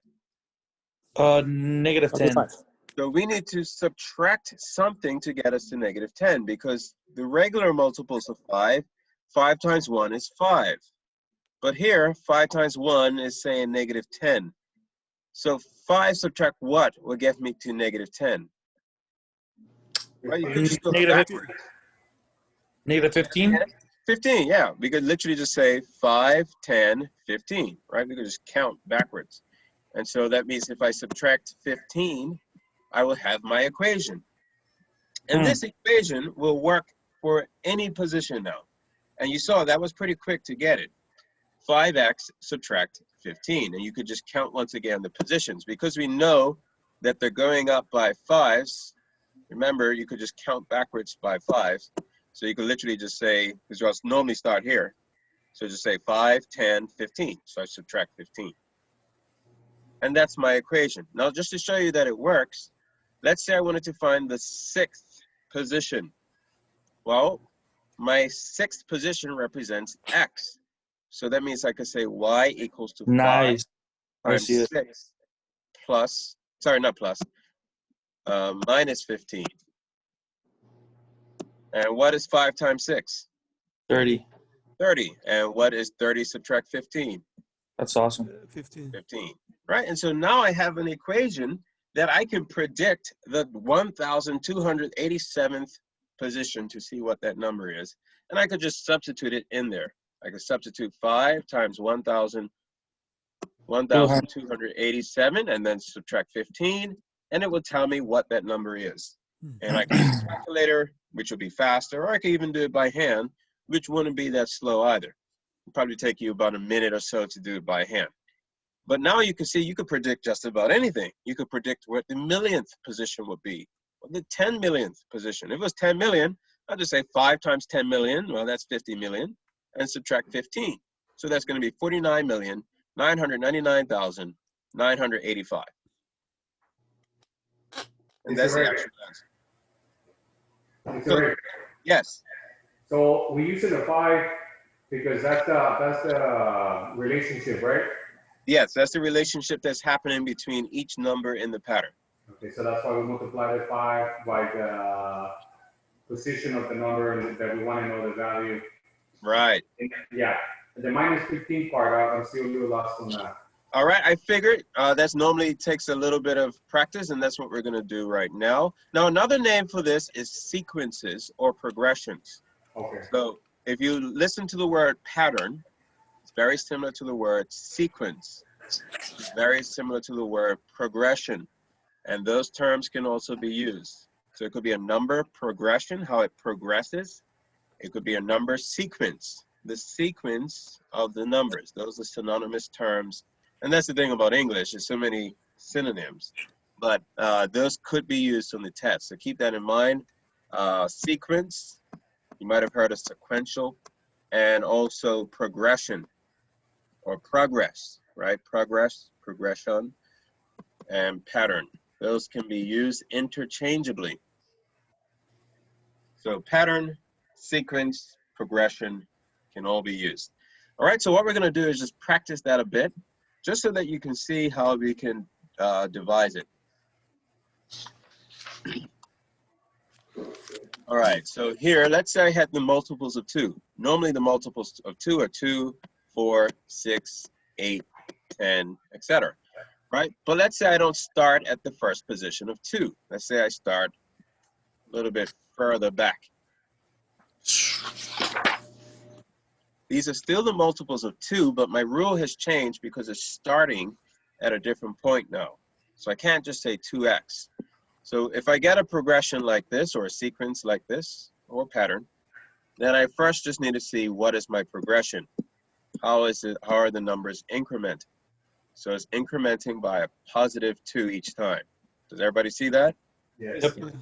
-10. So we need to subtract something to get us to -10, because the regular multiples of 5, 5 times 1 is 5. But here, 5 times 1 is saying -10. So 5 subtract what will get me to -10? Well, you could just go backwards. -15? 15, yeah. We could literally just say 5, 10, 15, right? We could just count backwards. And so that means if I subtract 15, I will have my equation. And this equation will work for any position now. And you saw that was pretty quick to get it. 5x subtract 15. And you could just count once again the positions. Because we know that they're going up by 5s, remember, you could just count backwards by 5s. So you could literally just say, because you'll normally start here. So just say 5, 10, 15. So I subtract 15. And that's my equation. Now, just to show you that it works, let's say I wanted to find the 6th position. Well, my 6th position represents x. So that means I could say y equals to 5 times 6 plus, sorry, not plus, minus 15. And what is 5 times 6? 30. 30. And what is 30 subtract 15? That's awesome. 15. 15, right? And so now I have an equation that I can predict the 1,287th position to see what that number is. And I could just substitute it in there. I could substitute 5 times 1,287 and then subtract 15, and it will tell me what that number is. And I can use a calculator, which will be faster, or I could even do it by hand, which wouldn't be that slow either. It'll probably take you about a minute or so to do it by hand. But now you can see you could predict just about anything. You could predict what the millionth position would be, or the 10 millionth position. If it was 10 million, I'll just say 5 times 10 million, well, that's 50 million, and subtract 15. So that's going to be 49,999,985. And that's the actual answer. Sorry. Yes. So we use the 5 because that's the relationship, right? Yes, that's the relationship that's happening between each number in the pattern. Okay, so that's why we multiply the 5 by the position of the number that we want to know the value. Right. Yeah, the minus 15 part, I'm still a little lost on that. All right, I figured that's normally takes a little bit of practice, and that's what we're going to do right now. Now, another name for this is sequences or progressions. Okay. So if you listen to the word pattern, it's very similar to the word sequence. It's very similar to the word progression, and those terms can also be used. So it could be a number progression, how it progresses. It could be a number sequence, the sequence of the numbers. Those are synonymous terms. And that's the thing about English, there's so many synonyms, but those could be used on the test. So keep that in mind. Sequence, you might have heard of sequential, and also progression or progress, right? Progress, progression, and pattern. Those can be used interchangeably. So pattern, sequence, progression can all be used. All right, so what we're going to do is just practice that a bit, just so that you can see how we can devise it. All right, so here, let's say I had the multiples of 2. Normally the multiples of 2 are 2, 4, 6, 8, 10, etc. Right? But let's say I don't start at the first position of 2. Let's say I start a little bit further back. These are still the multiples of 2, but my rule has changed because it's starting at a different point now. So I can't just say 2x. So if I get a progression like this, or a sequence like this, or a pattern, then I first just need to see what is my progression. How are the numbers incrementing? So it's incrementing by a positive 2 each time. Does everybody see that? Yes. Yep.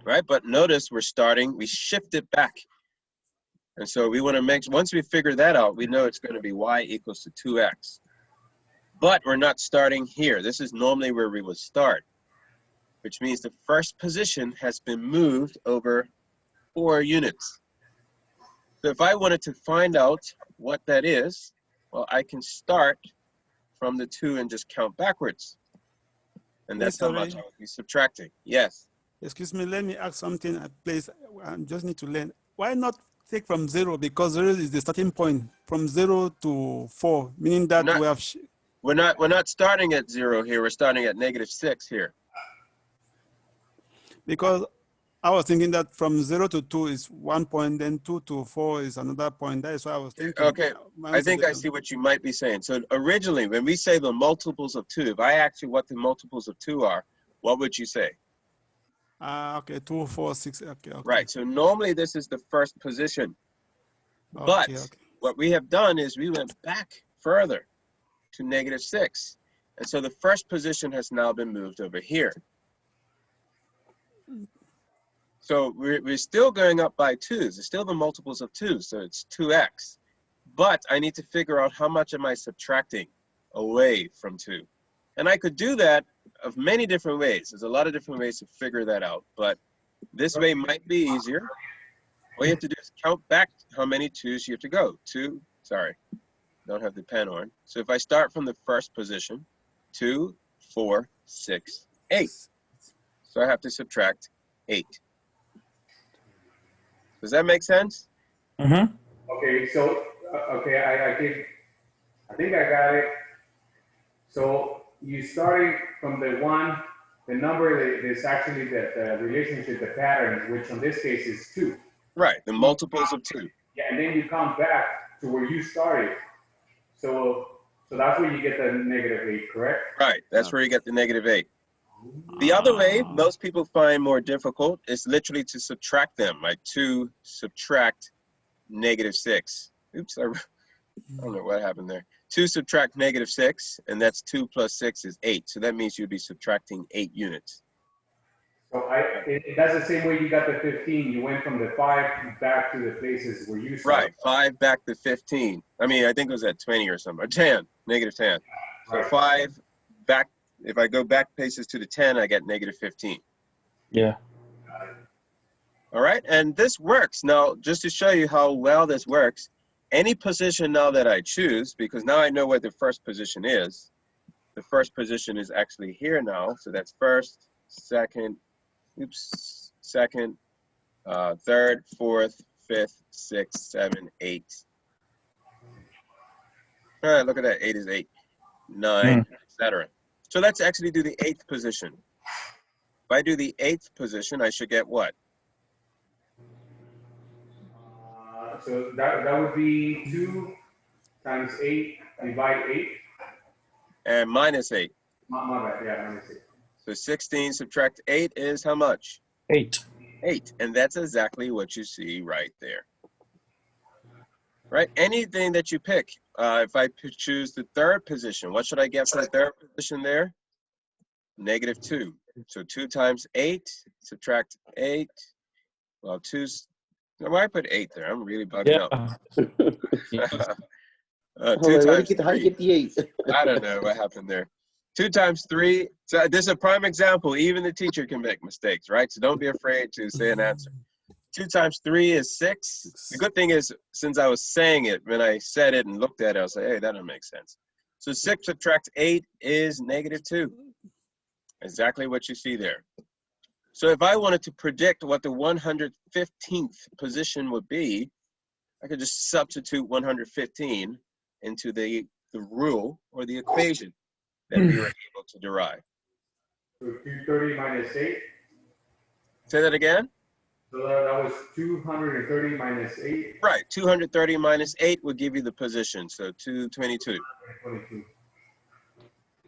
Right, but notice we shift it back. And so we want to once we figure that out, we know it's going to be y equals to 2x. But we're not starting here. This is normally where we would start, which means the first position has been moved over 4 units. So if I wanted to find out what that is, well, I can start from the 2 and just count backwards. And that's how much I would be subtracting. Yes. Excuse me, let me ask something, please. I just need to learn. Why not take from 0? Because 0 is the starting point, from 0 to 4, meaning that we have... We're not starting at 0 here. We're starting at -6 here. Because I was thinking that from 0 to 2 is 1 point, then 2 to 4 is another point. That is why I was thinking. Okay, I think I see what you might be saying. So originally, when we say the multiples of 2, if I ask you what the multiples of 2 are, what would you say? Okay, 2, 4, 6, okay. Right, so normally this is the first position. But what we have done is we went back further to -6. And so the first position has now been moved over here. So we're still going up by 2s. It's still the multiples of 2, so it's 2x. But I need to figure out how much am I subtracting away from 2. And I could do that of many different ways. There's a lot of different ways to figure that out, but this way might be easier. All you have to do is count back how many 2s you have to go. 2, sorry, don't have the pen on. So if I start from the first position, 2, 4, 6, 8. So I have to subtract 8. Does that make sense? Mm-hmm. Okay, so okay, I I think I got it. So you starting from the one, the number that is actually the relationship, the pattern, which in this case is 2. Right, the multiples of 2. Yeah, and then you come back to where you started. So that's where you get the -8, correct? Right, that's where you get the -8. The other way most people find more difficult is literally to subtract them, like 2 subtract -6. Oops, I don't know what happened there. 2 subtract -6, and that's 2 plus 6 is 8. So that means you'd be subtracting 8 units. So that's the same way you got the 15. You went from the 5 back to the places where you started. Right, 5 back to 15. I mean, I think it was at 20 or something, or 10, -10. So Right. 5 back, if I go back places to the 10, I get -15. Yeah. All right, and this works. Now, just to show you how well this works, any position now that I choose, because now I know where the first position is. The first position is actually here now, so that's first, second, second, third, fourth, fifth, sixth, 7, 8. All right, look at that, 8 is 8, 9, etc. So let's actually do the 8th position. If I do the 8th position, I should get what? So that would be 2 times 8 divide 8. And -8. My bad, yeah, -8. So 16 subtract 8 is how much? 8. 8. And that's exactly what you see right there. Right? Anything that you pick. If I choose the 3rd position, what should I get for the 3rd position there? -2. So 2 times 8, subtract 8. Well, 2's, why I put 8 there? I'm really bugging out. 2 times 3. How do you get the 8? I don't know what happened there. 2 times 3. So this is a prime example. Even the teacher can make mistakes, right? So don't be afraid to say an answer. 2 times 3 is 6. The good thing is, since I was saying it, when I said it and looked at it, I was like, hey, that doesn't make sense. So 6 subtract 8 is -2. Exactly what you see there. So if I wanted to predict what the 115th position would be, I could just substitute 115 into the rule or the equation that we were able to derive. So 230 minus 8. Say that again? So that was 230 minus 8. Right, 230 minus 8 would give you the position, so 222. 22.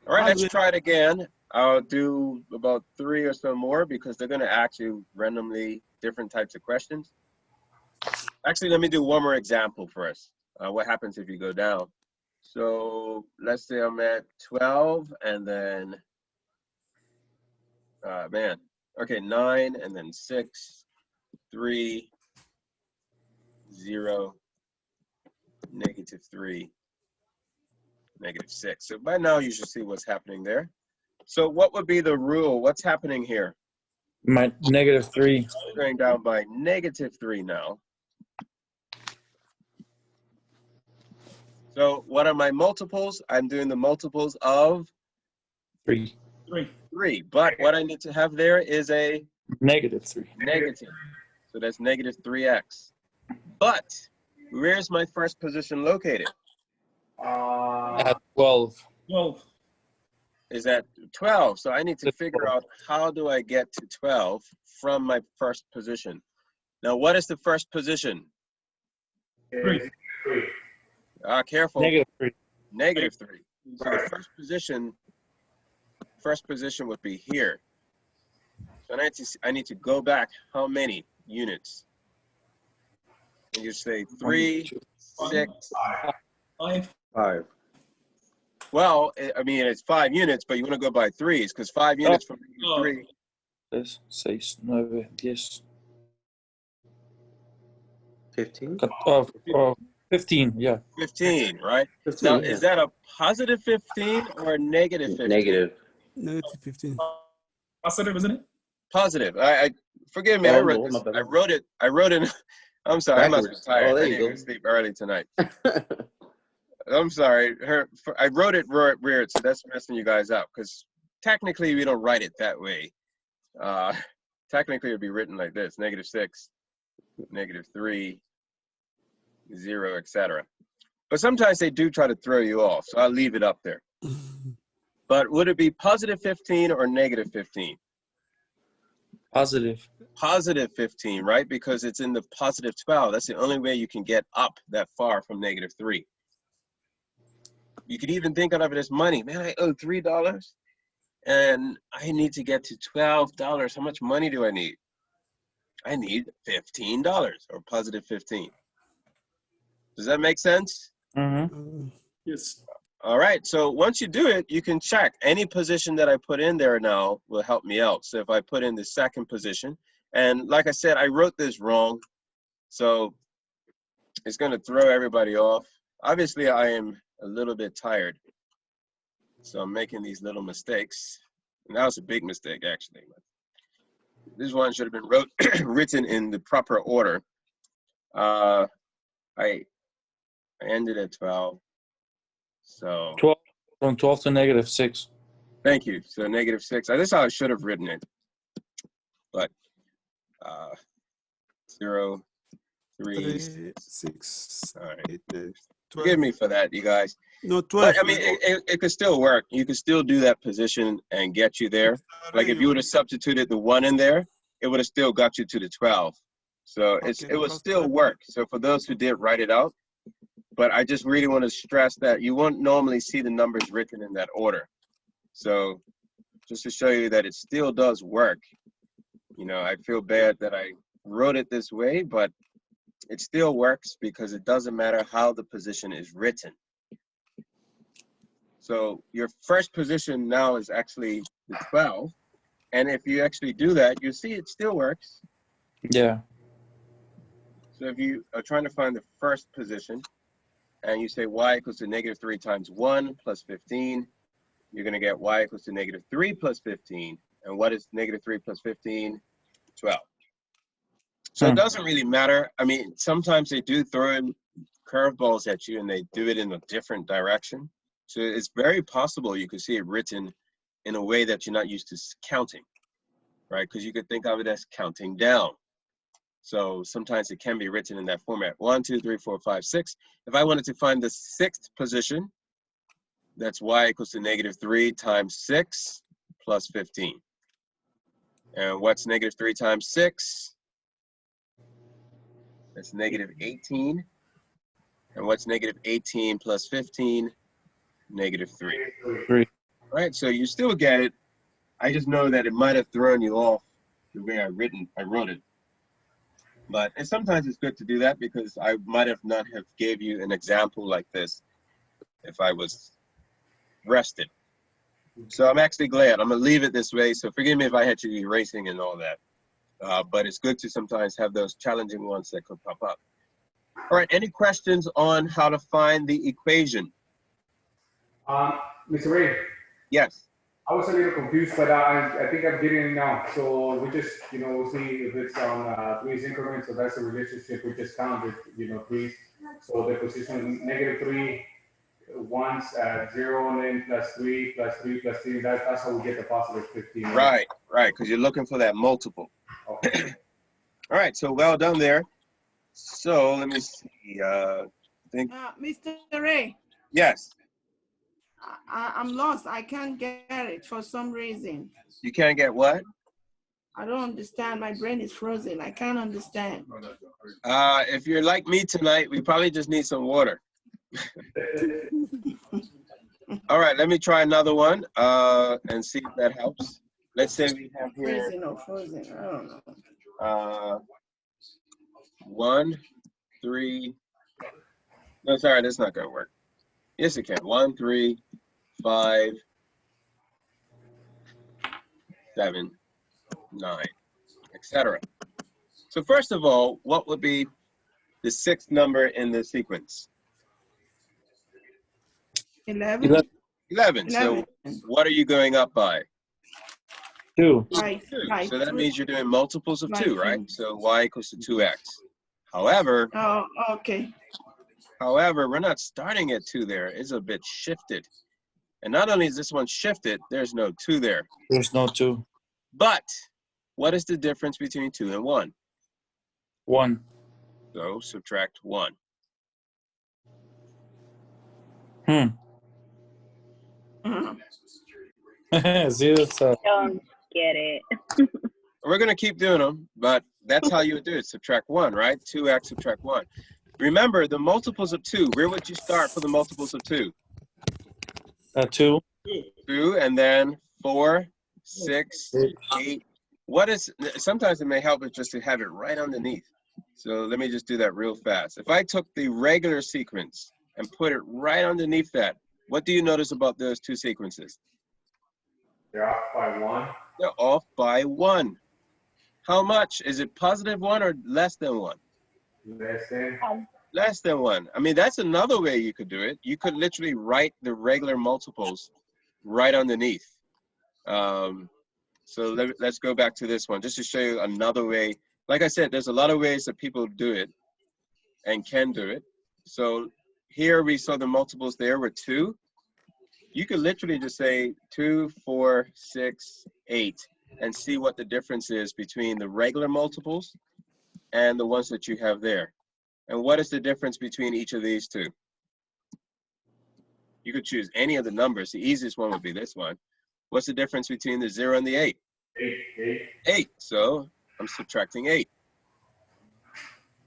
All right, let's try it again. I'll do about 3 or so more because they're going to ask you randomly different types of questions. Actually, let me do one more example first. What happens if you go down? So let's say I'm at 12 and then, okay, 9 and then 6, 3, 0, -3, -6. So by now you should see what's happening there. So what would be the rule? What's happening here? My -3. We're going down by -3 now. So what are my multiples? I'm doing the multiples of 3. 3. But what I need to have there is a -3. negative. So that's -3x. But where's my first position located? At 12. 12. Is at 12. So I need to figure out how do I get to 12 from my first position. Now, what is the first position? 3. Careful. -3. -3. So the first position would be here. So I need to go back how many units? And you say 3, 6. 5. 5. Well, I mean, it's 5 units, but you want to go by 3s because 5 units from 3. 6, 9, 10. 15? 15, yeah. 15, right? 15, Now, yeah. is that a positive 15 or a negative 15? Negative. Negative 15. Positive, isn't it? Positive. I forgive me. Oh, I wrote no, this. my bad. I wrote it. I'm sorry. I must be Backwards. tired. Oh, there I you need to go. sleep early tonight. I'm sorry. I wrote it weird, so that's messing you guys up because technically we don't write it that way. Technically it would be written like this: -6, -3, 0, etc. But sometimes they do try to throw you off, so I'll leave it up there. But would it be positive 15 or negative 15? Positive. Positive 15, right? Because it's in the positive 12. That's the only way you can get up that far from negative 3. You could even think of it as money. Man, I owe $3 and I need to get to $12. How much money do I need? I need $15 or positive 15. Does that make sense? Mm-hmm. Yes. All right, so once you do it, you can check. Any position that I put in there now will help me out. So if I put in the second position, and like I said, I wrote this wrong, so it's going to throw everybody off. Obviously, I am a little bit tired, so I'm making these little mistakes. And that was a big mistake, actually. This one should have been written in the proper order. I ended at 12. So 12 from 12 to negative 6. thank you. So negative 6. This is how I should have written it. But 0, 3, 6. all right. 8, 12. Forgive me for that, you guys. No, 12. But I mean, it could still work. You could still do that position and get you there. Like if you would have substituted the 1 in there, it would have still got you to the 12. So it would still work. So for those who did write it out, but I just really want to stress that you won't normally see the numbers written in that order. So just to show you that it still does work. You know, I feel bad that I wrote it this way, but it still works because it doesn't matter how the position is written. So your first position now is actually the 12. And if you actually do that, you see it still works. Yeah. So if you are trying to find the first position and you say y equals to negative 3 times 1 plus 15, you're going to get y equals to negative 3 plus 15. And what is negative 3 plus 15? 12. So it doesn't really matter. I mean, sometimes they do throw in curveballs at you and they do it in a different direction. So it's very possible you could see it written in a way that you're not used to counting, right? Because you could think of it as counting down. So sometimes it can be written in that format. 1, 2, 3, 4, 5, 6. If I wanted to find the 6th position, that's y equals to negative 3 times 6 plus 15. And what's negative 3 times 6? That's negative 18. And what's negative 18 plus 15? Negative 3. 3. All right, so you still get it. I just know that it might have thrown you off the way I wrote it. But sometimes it's good to do that because I might have not have gave you an example like this if I was rested. So I'm actually glad. I'm going to leave it this way. So forgive me if I had you erasing and all that. But it's good to sometimes have those challenging ones that could pop up. All right, any questions on how to find the equation? Mr. Ray, Yes. I was a little confused, but I think I'm getting it now. So we just, we'll see if it's on 3's increments, so that's the relationship. We just counted, 3's. So the position negative 3, 1's at 0, and then plus 3, plus 3, plus 3. That's how we get the positive 15. Right, because you're looking for that multiple. Okay. All right, so well done there. So let me see. I think. Mr. Ray, Yes. I'm lost. I can't get it for some reason. You can't get what? I don't understand. My brain is frozen. I can't understand. If you're like me tonight, we probably just need some water. All right, let me try another one and see if that helps. Let's say we have here. Frozen or frozen. I don't know. 1, 3. No, sorry, that's not going to work. Yes, it can. 1, 3, 5, 7, 9, etc. So first of all, what would be the 6th number in the sequence? 11. 11. So what are you going up by? 2. 2. So that means you're doing multiples of 2, right? So y equals to 2x. However, okay. However, we're not starting at 2 there. It's a bit shifted. And not only is this one shifted, there's no 2 there. There's no 2. But what is the difference between 2 and 1? 1. So subtract 1. Mhm. See, that's Don't get it. We're going to keep doing them, but that's how you would do it. Subtract 1, right? 2x subtract 1. Remember, the multiples of 2, where would you start for the multiples of 2? 2. 2, and then 4, 6, 8. What is, sometimes it may help us just to have it right underneath. So let me just do that real fast. If I took the regular sequence and put it right underneath that, what do you notice about those two sequences? They're off by 1. They're off by 1. How much? Is it positive 1 or less than 1? Less than. Less than 1. I mean, that's another way you could do it. You could literally write the regular multiples right underneath. So let's go back to this one, just to show you another way. Like I said, there's a lot of ways that people do it and can do it. So here we saw the multiples there were 2. You could literally just say 2, 4, 6, 8, and see what the difference is between the regular multiples and the ones that you have there. And what is the difference between each of these two? You could choose any of the numbers. The easiest one would be this one. What's the difference between the 0 and the 8? 8. 8. So I'm subtracting 8.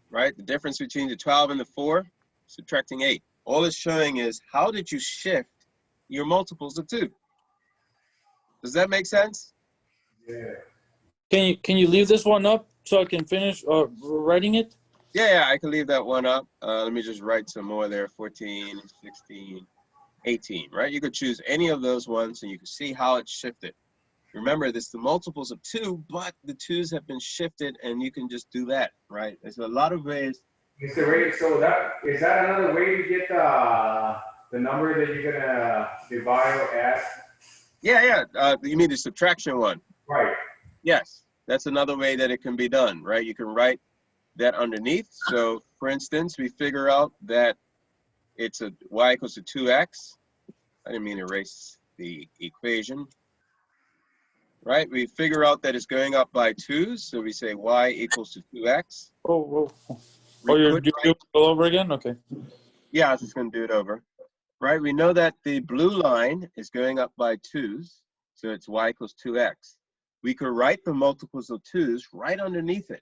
Right? The difference between the 12 and the 4, subtracting 8. All it's showing is how did you shift your multiples of 2? Does that make sense? Yeah. Can you leave this one up so I can finish writing it? Yeah, I can leave that one up. Let me just write some more there. 14, 16, 18, right? You could choose any of those ones and you can see how it's shifted. Remember, this is the multiples of 2, but the 2's have been shifted and you can just do that, right? There's a lot of ways. Mr. Ray, so is that another way to get the number that you're gonna divide or add? Yeah. You mean the subtraction one? Right. Yes, that's another way that it can be done, right? You can write that underneath. So for instance, we figure out that it's a y equals to 2x. I didn't mean to erase the equation, right? We figure out that it's going up by 2s. So we say y equals to 2x. Oh, you're doing it all over again? Okay. Yeah, I was just going to do it over. Right, we know that the blue line is going up by 2s, so it's y equals 2x. We could write the multiples of 2s right underneath it,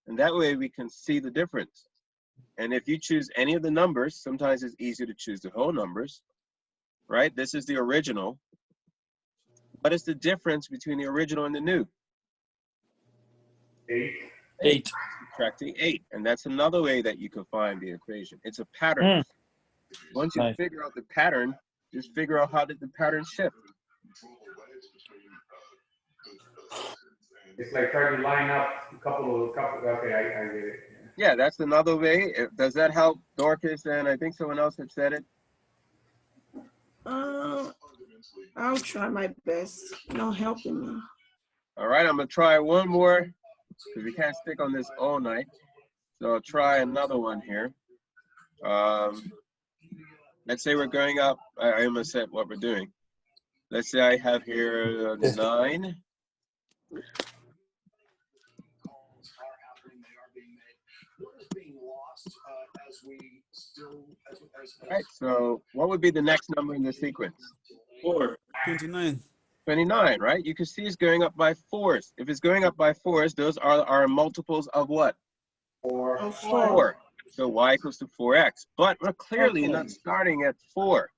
and that way we can see the difference. And if you choose any of the numbers, sometimes it's easier to choose the whole numbers, right? This is the original. What is the difference between the original and the new? 8. Subtracting 8, and that's another way that you can find the equation. It's a pattern. Once you figure out the pattern, just figure out how did the pattern shift. It's like trying to line up a couple. Okay, I get it. Yeah, that's another way. Does that help, Dorcas? And I think someone else had said it. I'll try my best. No helping me. All right, I'm gonna try one more because we can't stick on this all night. So I'll try another one here. Let's say we're going up. I almost said what we're doing. Let's say I have here 9. All right, so what would be the next number in the sequence? 4. 29. 29, right? You can see it's going up by 4s. If it's going up by 4s, those are our multiples of what? 4. 4. So y equals to 4x. But we're clearly not starting at 4.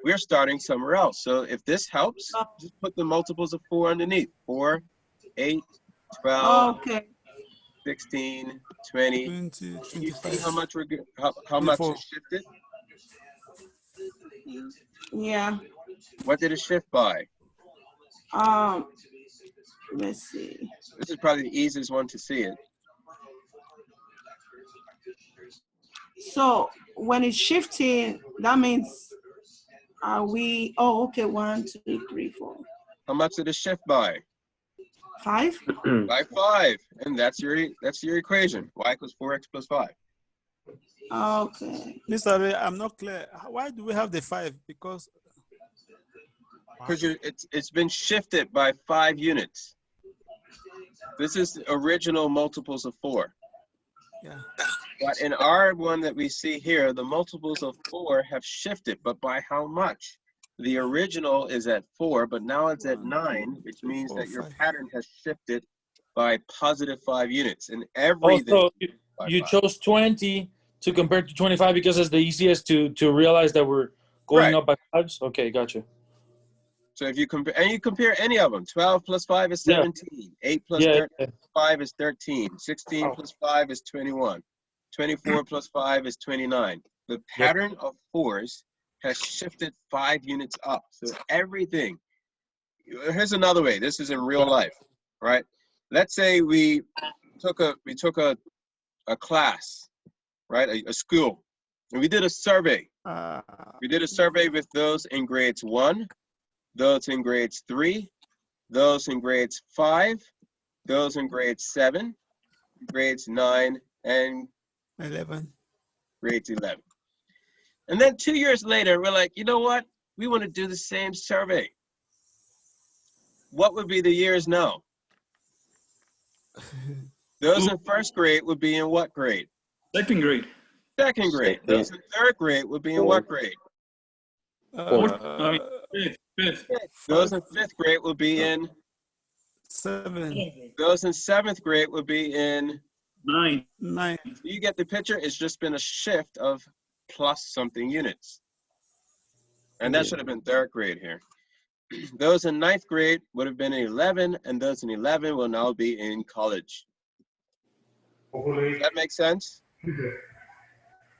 We're starting somewhere else. So if this helps, just put the multiples of 4 underneath. 4, 8, 12, 16, 20. 20, You see how 25. much how much it shifted? Yeah. What did it shift by? Let's see. This is probably the easiest one to see it. So when it's shifting, that means we, oh, okay, 1, 2, 3, 4. How much did it shift by? 5? By 5. And that's your equation. Y equals 4x plus 5. Okay. Mr. Ray, I'm not clear. Why do we have the 5? Because it's been shifted by 5 units. This is the original multiples of 4. Yeah. But in our one that we see here, the multiples of 4 have shifted, but by how much? The original is at 4, but now it's at 9, which means that your pattern has shifted by positive 5 units. And everything. Also, you chose 20 to compare to 25 because it's the easiest to realize that we're going up by 5s. Okay, gotcha. So if you compare, and you compare any of them, 12 plus 5 is 17, 8 plus 5 is 13, 16 plus 5 is 21, 24 plus 5 is 29. The pattern of 4s has shifted 5 units up. So everything, here's another way, this is in real life, right? Let's say we took a class, right, a school, and we did a survey. We did a survey with those in grades 1, those in grades 3, those in grades 5, those in grades 7, grades 9, and 11. Grades 11. And then 2 years later, we're like, you know what? We want to do the same survey. What would be the years now? Those in first grade would be in what grade? Second grade. Second grade. Those in third grade would be in what grade? Fifth. Those in fifth grade will be in 7. Those in seventh grade will be in 9. You get the picture? It's just been a shift of plus something units. And that should have been third grade here. Those in ninth grade would have been in 11, and those in 11 will now be in college. Hopefully. Does that make sense?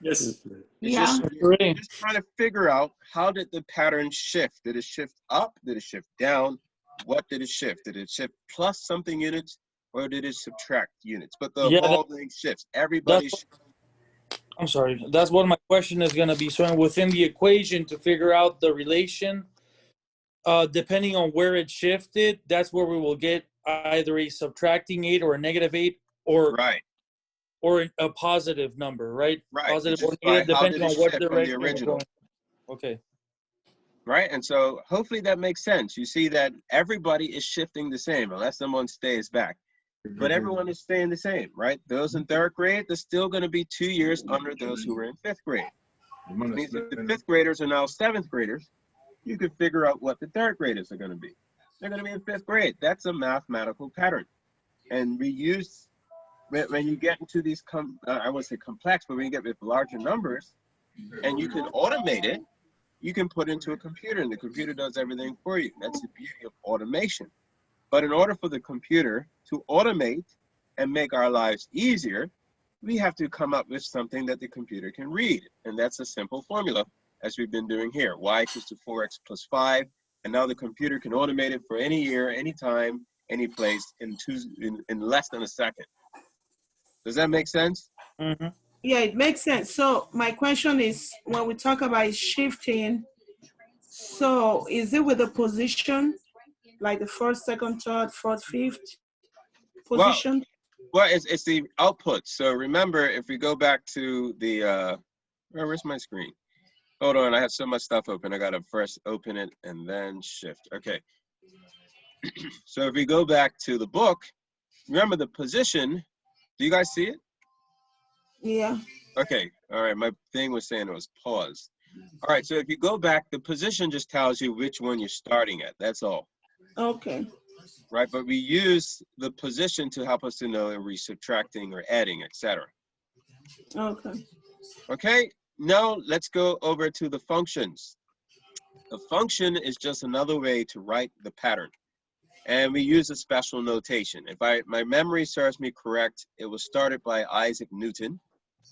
Yes. It's just, you're just trying to figure out, how did the pattern shift? Did it shift up? Did it shift down? What did it shift? Did it shift plus something units, or did it subtract units? But the whole thing shifts. Everybody I'm sorry. That's what my question is going to be. So within the equation, to figure out the relation, depending on where it shifted, that's where we will get either a subtracting 8 or a negative 8, or or a positive number, right? Positive or negative, depending on what direction we're going. Okay. Right, and so hopefully that makes sense. You see that everybody is shifting the same, unless someone stays back. But everyone is staying the same, right? Those in third grade, they're still going to be 2 years under those who were in fifth grade. Which means if the fifth graders are now seventh graders, you can figure out what the third graders are going to be. They're going to be in fifth grade. That's a mathematical pattern. And we use, when you get into these, I wouldn't say complex, but when you get with larger numbers, and you can automate it, you can put into a computer, and the computer does everything for you. That's the beauty of automation. But in order for the computer to automate and make our lives easier, we have to come up with something that the computer can read. And that's a simple formula, as we've been doing here. Y equals to 4x plus 5. And now the computer can automate it for any year, any time, any place in less than a second. Does that make sense? Mm-hmm. Yeah, it makes sense. So my question is, when we talk about shifting, so is it with the position, like the first, second, third, fourth, fifth position? Well, it's the output. So remember, if we go back to the, where's my screen? Hold on, I have so much stuff open. I gotta first open it and then shift. Okay. So if we go back to the book, remember the position. Do you guys see it? Yeah. Okay, all right, my thing was saying it was paused. All right, so if you go back, the position just tells you which one you're starting at, that's all. Okay. Right, but we use the position to help us to know if we're subtracting or adding, etc. Okay. Okay, now let's go over to the functions. The function is just another way to write the pattern. And we use a special notation. If my memory serves me correct, it was started by Isaac Newton.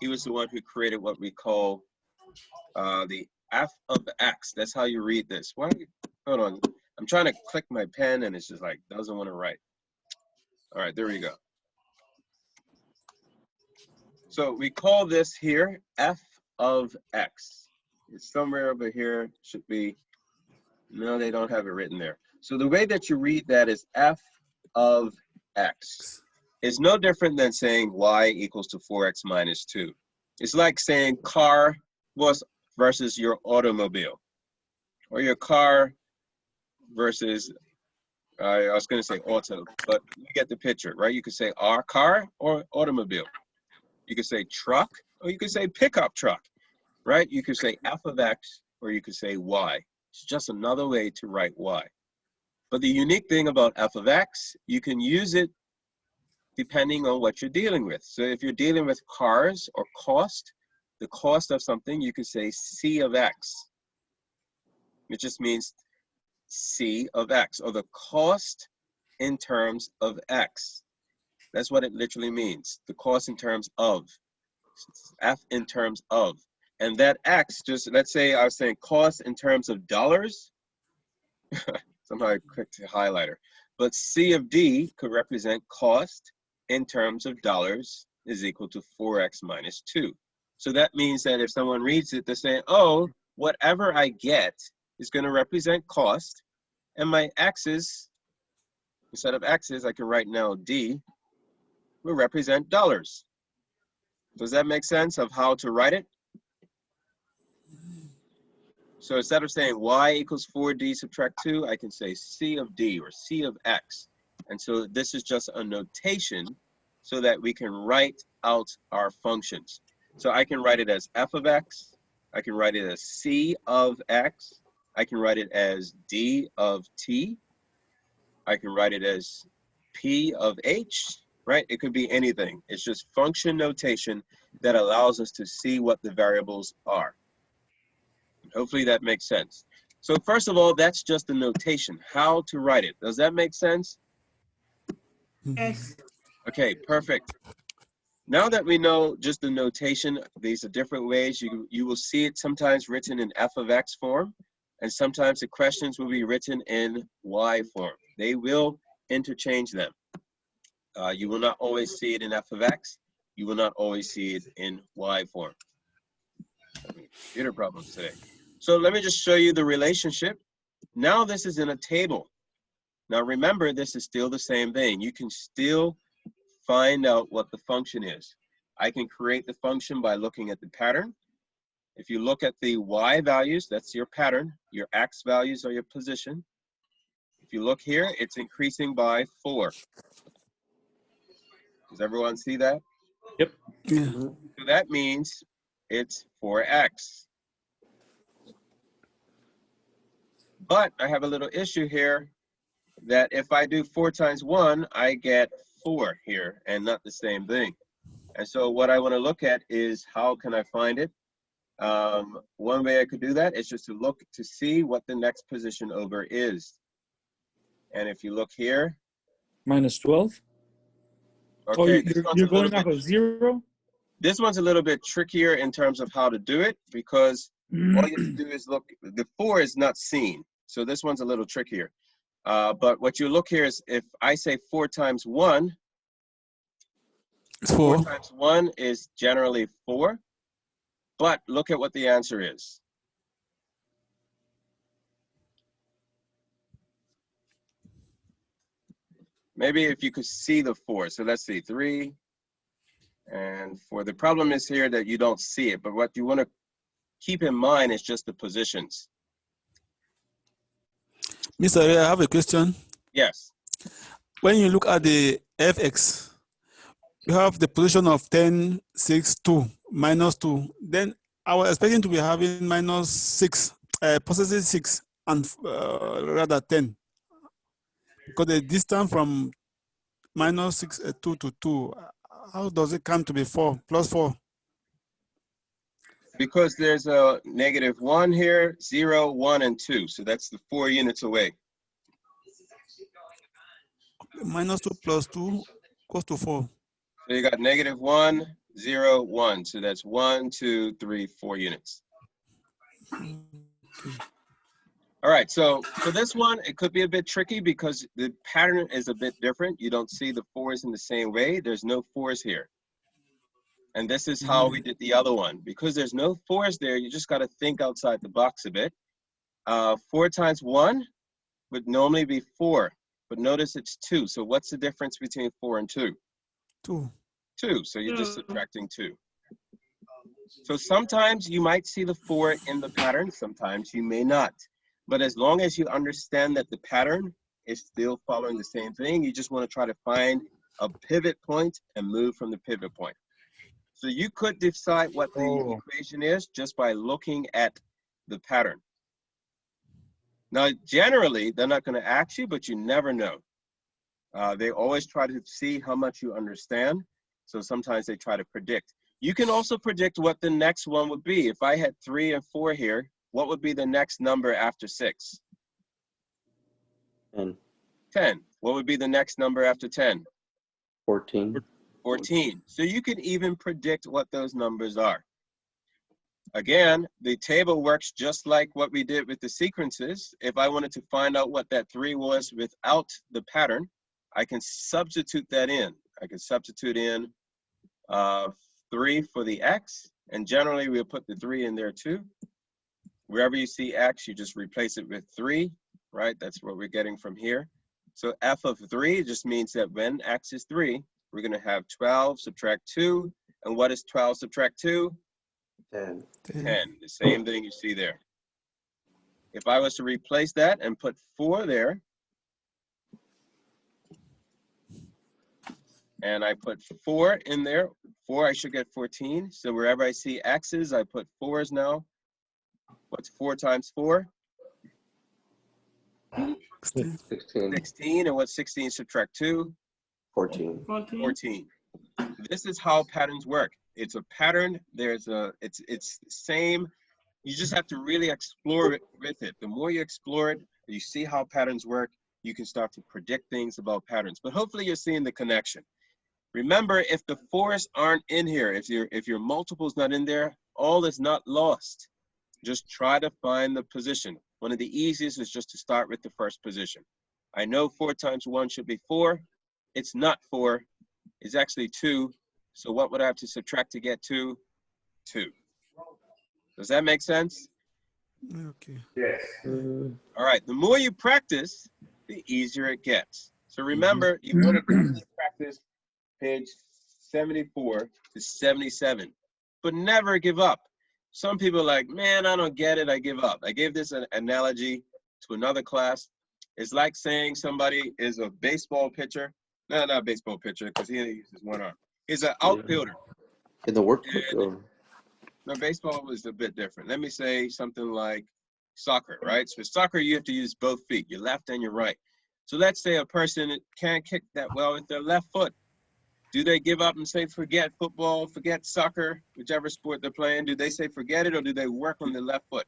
He was the one who created what we call the f of x. That's how you read this. Hold on. I'm trying to click my pen and it's just like, doesn't want to write. All right, there we go. So we call this here f of x. It's somewhere over here, should be, no, they don't have it written there. So the way that you read that is f of x. It's no different than saying y equals to 4x minus 2. It's like saying car versus your automobile, or your car versus, I was going to say auto, but you get the picture, right? You could say our car or automobile. You could say truck, or you could say pickup truck, right? You could say f of x, or you could say y. It's just another way to write y. But the unique thing about f of x, you can use it depending on what you're dealing with. So if you're dealing with cars or cost, the cost of something, you could say c of x. It just means c of x, or the cost in terms of x. That's what it literally means, the cost in terms of, f in terms of. And that x, just let's say I was saying cost in terms of dollars, somehow I clicked the highlighter, but c of d could represent cost in terms of dollars is equal to 4x minus 2. So that means that if someone reads it, they're saying, oh, whatever I get is going to represent cost, and my x's, instead of x's, I can write now d, will represent dollars. Does that make sense of how to write it? So instead of saying y equals 4d subtract 2, I can say c of d, or c of x. And so this is just a notation so that we can write out our functions. So I can write it as f of x, I can write it as c of x, I can write it as d of t, I can write it as p of h, right? It could be anything. It's just function notation that allows us to see what the variables are. Hopefully that makes sense. So first of all, that's just the notation, how to write it. Does that make sense? Yes. Okay, perfect. Now that we know just the notation, these are different ways. You will see it sometimes written in f of x form, and sometimes the questions will be written in y form. They will interchange them. You will not always see it in f of x. You will not always see it in y form. Computer problems today. So let me just show you the relationship. Now this is in a table. Now remember, this is still the same thing. You can still find out what the function is. I can create the function by looking at the pattern. If you look at the y values, that's your pattern. Your x values are your position. If you look here, it's increasing by 4. Does everyone see that? Yep. Yeah. So that means it's 4x. But I have a little issue here that if I do 4 times 1, I get 4 here and not the same thing. And so what I want to look at is how can I find it? One way I could do that is just to look to see what the next position over is. And if you look here. Minus 12? Okay, oh, you're going off of 0? This one's a little bit trickier in terms of how to do it, because all you have to do is look, the 4 is not seen. So this one's a little trickier. But what you look here is if I say 4 times 1, 4 times 1 is generally 4. But look at what the answer is. Maybe if you could see the 4. So let's see, 3 and 4. The problem is here that you don't see it, but what you want to keep in mind is just the positions. Mr. Ray, I have a question. Yes. When you look at the fx, you have the position of 10, 6, 2, minus 2. Then I was expecting to be having minus 6, positive 6, and rather 10. Because the distance from minus 6, 2 to 2, how does it come to be 4, plus 4? Because there's a -1 here, 0, 1, and 2. So that's the 4 units away. Minus 2 plus 2 goes to 4. So you got -1, 0, 1. So that's 1, 2, 3, 4 units. Okay. All right, so for this one, it could be a bit tricky because the pattern is a bit different. You don't see the 4s in the same way. There's no 4s here. And this is how we did the other one. Because there's no 4s there, you just got to think outside the box a bit. 4 times 1 would normally be 4, but notice it's 2. So what's the difference between 4 and 2? 2. 2, so you're just subtracting 2. So sometimes you might see the 4 in the pattern, sometimes you may not. But as long as you understand that the pattern is still following the same thing, you just want to try to find a pivot point and move from the pivot point. So you could decide what the equation is just by looking at the pattern. Now, generally, they're not going to ask you, but you never know. They always try to see how much you understand. So sometimes they try to predict. You can also predict what the next one would be. If I had 3 and 4 here, what would be the next number after 6? 10. 10. What would be the next number after 10? 14. 14. So you can even predict what those numbers are. Again, the table works just like what we did with the sequences. If I wanted to find out what that 3 was without the pattern, I can substitute that in. I can substitute in 3 for the x, and generally we'll put the 3 in there too. Wherever you see x, you just replace it with 3, right? That's what we're getting from here. So f of 3 just means that when x is 3, we're going to have 12 subtract 2. And what is 12 subtract 2? 10. 10. The same thing you see there. If I was to replace that and put 4 there, and I put 4 in there, 4, I should get 14. So wherever I see x's, I put 4's now. What's 4 times 4? 16. 16. And what's 16 subtract 2? 14. 14. This is how patterns work. It's a pattern. It's the same. You just have to really explore it with it. The more you explore it, you see how patterns work, you can start to predict things about patterns. But hopefully you're seeing the connection. Remember, if the 4's aren't in here, if your multiple's not in there, all is not lost. Just try to find the position. One of the easiest is just to start with the first position. I know 4 times 1 should be 4. It's not 4. It's actually 2. So what would I have to subtract to get 2? 2. Does that make sense? Okay. Yes. All right. The more you practice, the easier it gets. So remember, you want to practice page 74 to 77, but never give up. Some people are like, man, I don't get it. I give up. I gave this an analogy to another class. It's like saying somebody is a baseball pitcher. No, not a baseball pitcher, because he uses one arm. He's an outfielder. In the workbook, or No, baseball was a bit different. Let me say something like soccer, right? So for soccer, you have to use both feet, your left and your right. So let's say a person can't kick that well with their left foot. Do they give up and say, forget football, forget soccer, whichever sport they're playing? Do they say forget it, or do they work on the left foot?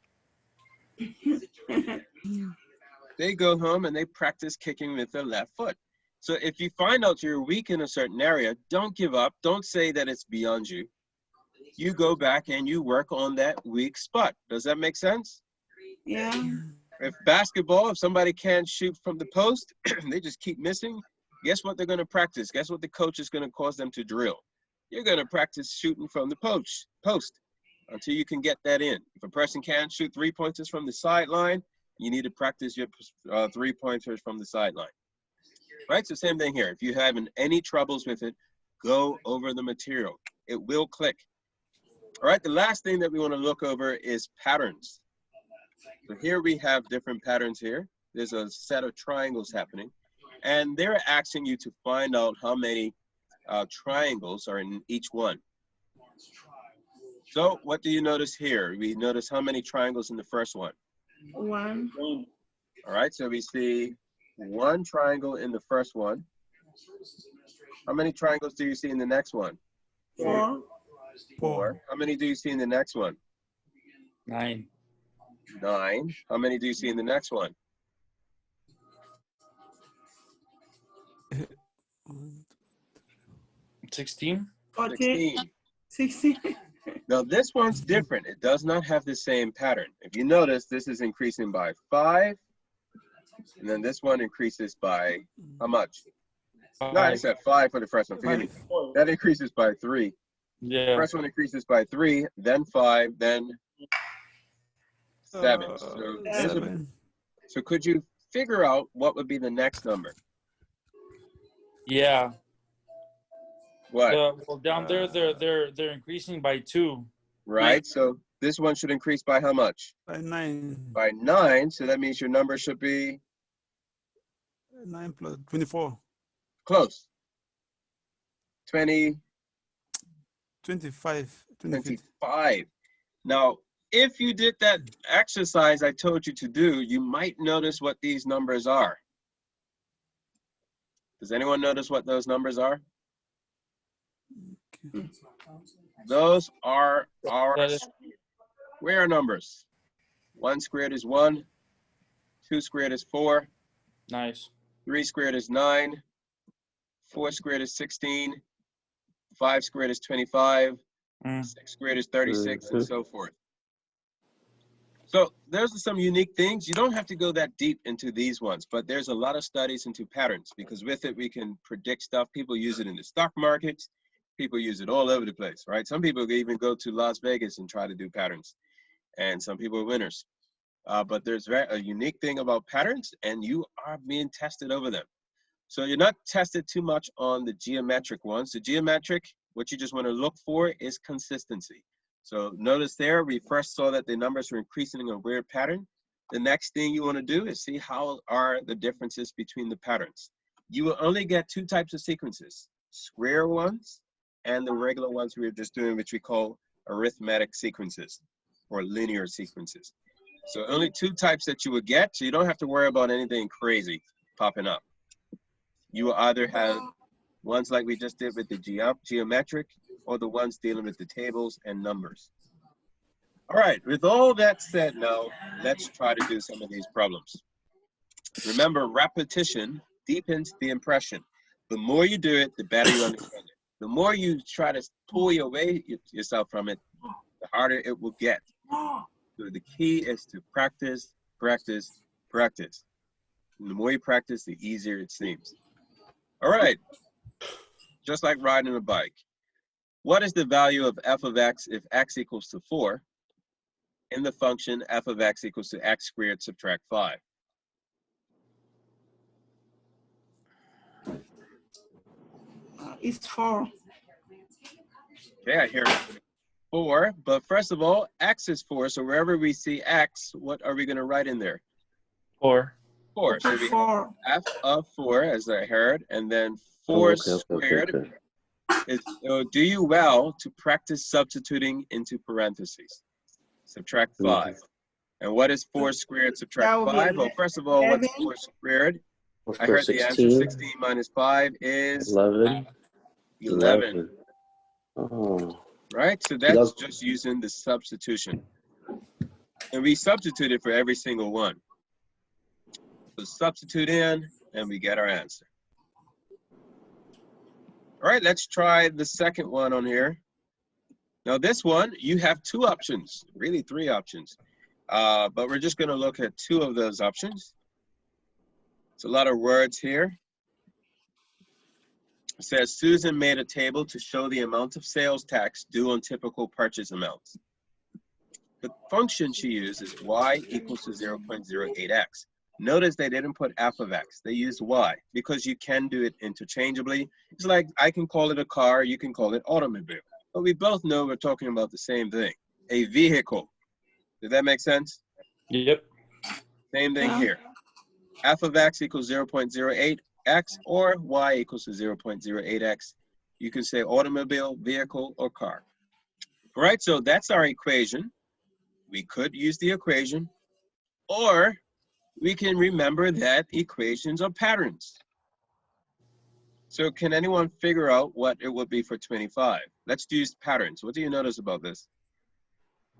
They go home and they practice kicking with their left foot. So if you find out you're weak in a certain area, don't give up. Don't say that it's beyond you. You go back and you work on that weak spot. Does that make sense? Yeah. If basketball, if somebody can't shoot from the post, they just keep missing, guess what they're going to practice? Guess what the coach is going to cause them to drill? You're going to practice shooting from the post until you can get that in. If a person can't shoot 3-pointers from the sideline, you need to practice your 3-pointers from the sideline. Right? So same thing here. If you're having any troubles with it, go over the material. It will click. All right, the last thing that we want to look over is patterns. So here we have different patterns here. There's a set of triangles happening, and they're asking you to find out how many triangles are in each one. So what do you notice here? We notice how many triangles in the first one? 1. All right, so we see 1 triangle in the first one. How many triangles do you see in the next one? 4. 4. How many do you see in the next one? 9. 9. How many do you see in the next one? 16. 14. 16. 16. Now this one's different. It does not have the same pattern. If you notice, this is increasing by 5, and then this one increases by how much? 5. No, I said 5 for the first one. Forgive me. That increases by 3. Yeah. First one increases by 3, then 5, then 7. So, so could you figure out what would be the next number? Yeah. What? Well, down there, they're increasing by 2. Right. So this one should increase by how much? By 9. By 9. So that means your number should be 9 plus 24. close. 20. 25. 25. Now, if you did that exercise I told you to do, you might notice what these numbers are. Does anyone notice what those numbers are? Those are our That is square numbers. 1 squared is 1, 2 squared is 4, nice. 3 squared is 9, 4 squared is 16, 5 squared is 25, 6 squared is 36, and so forth. So there's some unique things. You don't have to go that deep into these ones, but there's a lot of studies into patterns, because with it, we can predict stuff. People use it in the stock markets. People use it all over the place, right? Some people even go to Las Vegas and try to do patterns, and some people are winners. But there's a unique thing about patterns, and you are being tested over them. So you're not tested too much on the geometric ones. The geometric, what you just want to look for is consistency. So notice there, we first saw that the numbers were increasing in a weird pattern. The next thing you want to do is see how are the differences between the patterns. You will only get 2 types of sequences, square ones and the regular ones we were just doing, which we call arithmetic sequences or linear sequences. So only 2 types that you would get, so you don't have to worry about anything crazy popping up. You will either have ones like we just did with the geometric, or the ones dealing with the tables and numbers. All right, with all that said now, let's try to do some of these problems. Remember, repetition deepens the impression. The more you do it, the better you understand it. The more you try to pull yourself from it, the harder it will get. So the key is to practice, practice, practice. And the more you practice, the easier it seems. All right, just like riding a bike. What is the value of f of x if x equals to 4 in the function f of x equals to x squared subtract 5? It's 4. Okay, I hear 4, but first of all, x is 4, so wherever we see x, what are we going to write in there? 4. 4. So we have f of 4, as I heard, and then 4 squared. So do you well to practice substituting into parentheses. Subtract 5. And what is 4 squared subtract 5? Well, first of all, what's 4 squared? I heard the answer 16 minus 5 is 11. Oh. Right? So that's just using the substitution. And we substituted for every single one. So substitute in, and we get our answer. All right, let's try the second one on here. Now this one, you have 2 options, really 3 options. But we're just gonna look at 2 of those options. It's a lot of words here. It says, Susan made a table to show the amount of sales tax due on typical purchase amounts. The function she used is y equals to 0.08x. Notice they didn't put f of x, they used y, because you can do it interchangeably. It's like I can call it a car, you can call it automobile. But we both know we're talking about the same thing, a vehicle. Does that make sense? Yep. Same thing here. F of x equals 0.08x or y equals to 0.08x. You can say automobile, vehicle, or car. All right, so that's our equation. We could use the equation, or we can remember that equations are patterns. So can anyone figure out what it would be for 25? Let's use patterns. What do you notice about this?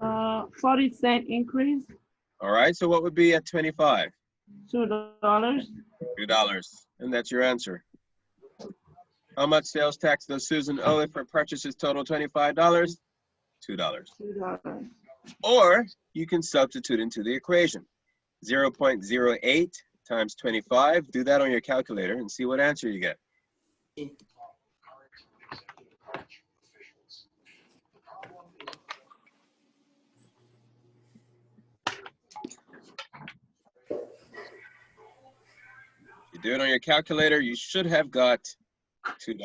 40-cent increase. All right, so what would be at 25? $2. $2, and that's your answer. How much sales tax does Susan owe if her purchases total $25? $2. $2. Or you can substitute into the equation. 0.08 times 25. Do that on your calculator and see what answer you get. If you do it on your calculator, you should have got $2.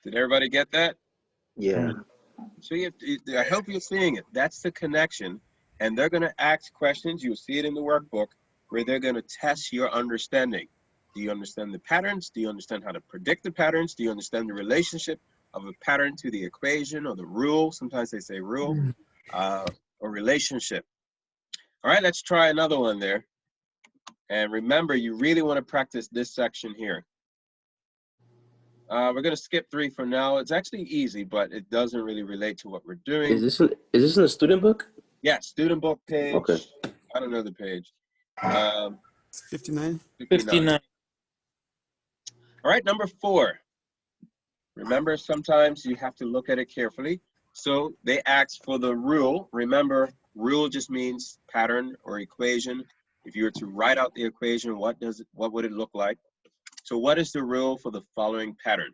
Did everybody get that? Yeah. So I hope you're seeing it. That's the connection. And they're going to ask questions. You'll see it in the workbook where they're going to test your understanding. Do you understand the patterns? Do you understand how to predict the patterns? Do you understand the relationship of a pattern to the equation or the rule. Sometimes they say rule or relationship. All right, let's try another one there. And remember, you really want to practice this section here. We're going to skip 3 for now. It's actually easy, but it doesn't really relate to what we're doing. Is this in a student book? Yeah, student book page. Okay. I don't know the page. 59. 59. All right, number 4. Remember, sometimes you have to look at it carefully. So they asked for the rule. Remember, rule just means pattern or equation. If you were to write out the equation, what would it look like? So what is the rule for the following pattern?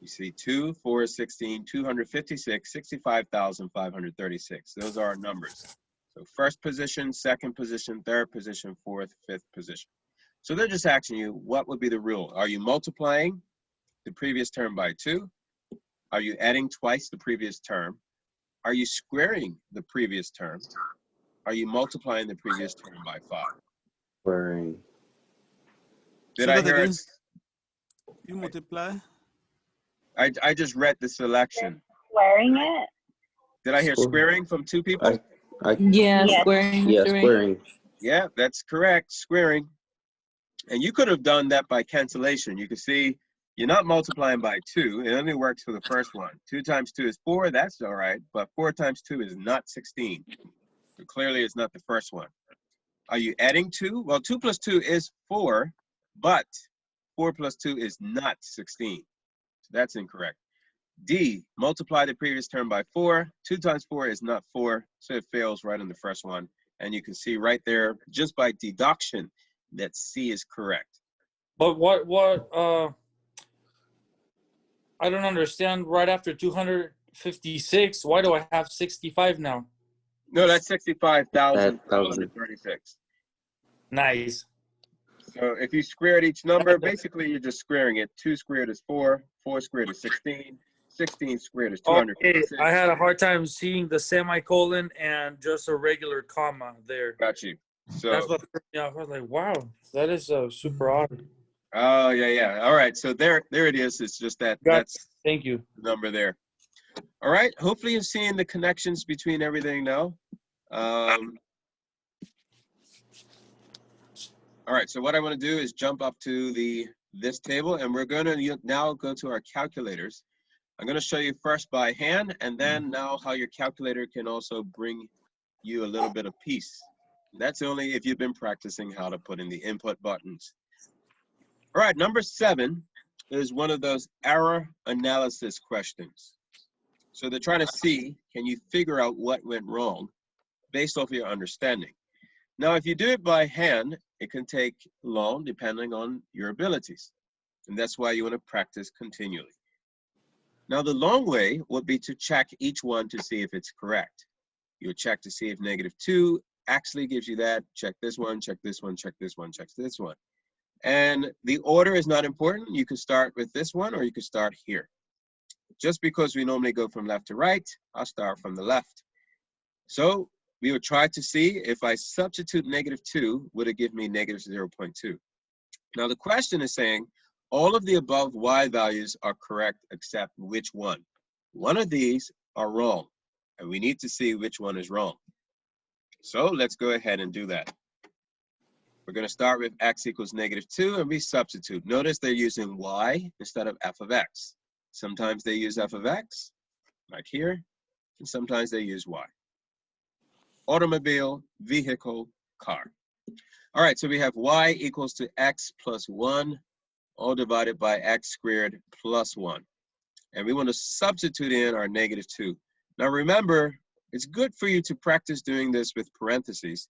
You see 2, 4, 16, 256, 65,536. Those are our numbers. So first position, second position, third position, fourth, fifth position. So they're just asking you, what would be the rule? Are you multiplying the previous term by 2? Are you adding twice the previous term? Are you squaring the previous term? Are you multiplying the previous term by 5? Squaring. Did I hear again? it? You multiply. I just read the selection. Squaring it? Did I hear squaring from 2 people? Yeah, Yes. squaring. Yeah, is right. squaring. Yeah, that's correct, squaring. And you could have done that by cancellation. You could see you're not multiplying by 2. It only works for the first one. 2 times 2 is 4, that's all right. But 4 times 2 is not 16. So clearly it's not the first one. Are you adding 2? Well, 2 plus 2 is 4, but 4 plus 2 is not 16. So that's incorrect. D, multiply the previous term by 4. 2 times 4 is not 4, so it fails right on the first one. And you can see right there, just by deduction, that C is correct. But I don't understand. Right after 256, why do I have 65 now? No, that's 65,536. Nice. So if you squared each number, basically you're just squaring it. 2 squared is 4, 4 squared is 16, 16 squared is 256. Okay, I had a hard time seeing the semicolon and just a regular comma there. Got you. So that's what threw me off. I was like, wow, that is super odd. oh yeah. All right, so there it is. It's just that that's thank you. The number there. All right, hopefully you're seeing the connections between everything now. All right, so what I want to do is jump up to this table, and we're going to now go to our calculators. I'm going to show you first by hand, and then now how your calculator can also bring you a little bit of peace. That's only if you've been practicing how to put in the input buttons. All right, number 7 is one of those error analysis questions. So they're trying to see, can you figure out what went wrong based off your understanding? Now, if you do it by hand, it can take long depending on your abilities. And that's why you want to practice continually. Now, the long way would be to check each one to see if it's correct. You'll check to see if -2 actually gives you that. Check this one, check this one, check this one, check this one. And the order is not important. You can start with this one or you can start here. Just because we normally go from left to right, I'll start from the left. So we would try to see if I substitute -2, would it give me -0.2? Now the question is saying, all of the above y values are correct except which one? One of these are wrong, and we need to see which one is wrong. So let's go ahead and do that. We're going to start with x equals -2, and we substitute. Notice they're using y instead of f of x. Sometimes they use f of x, like here, and sometimes they use y. Automobile, vehicle, car. All right, so we have y equals to x plus 1, all divided by x squared plus 1. And we want to substitute in our -2. Now remember, it's good for you to practice doing this with parentheses,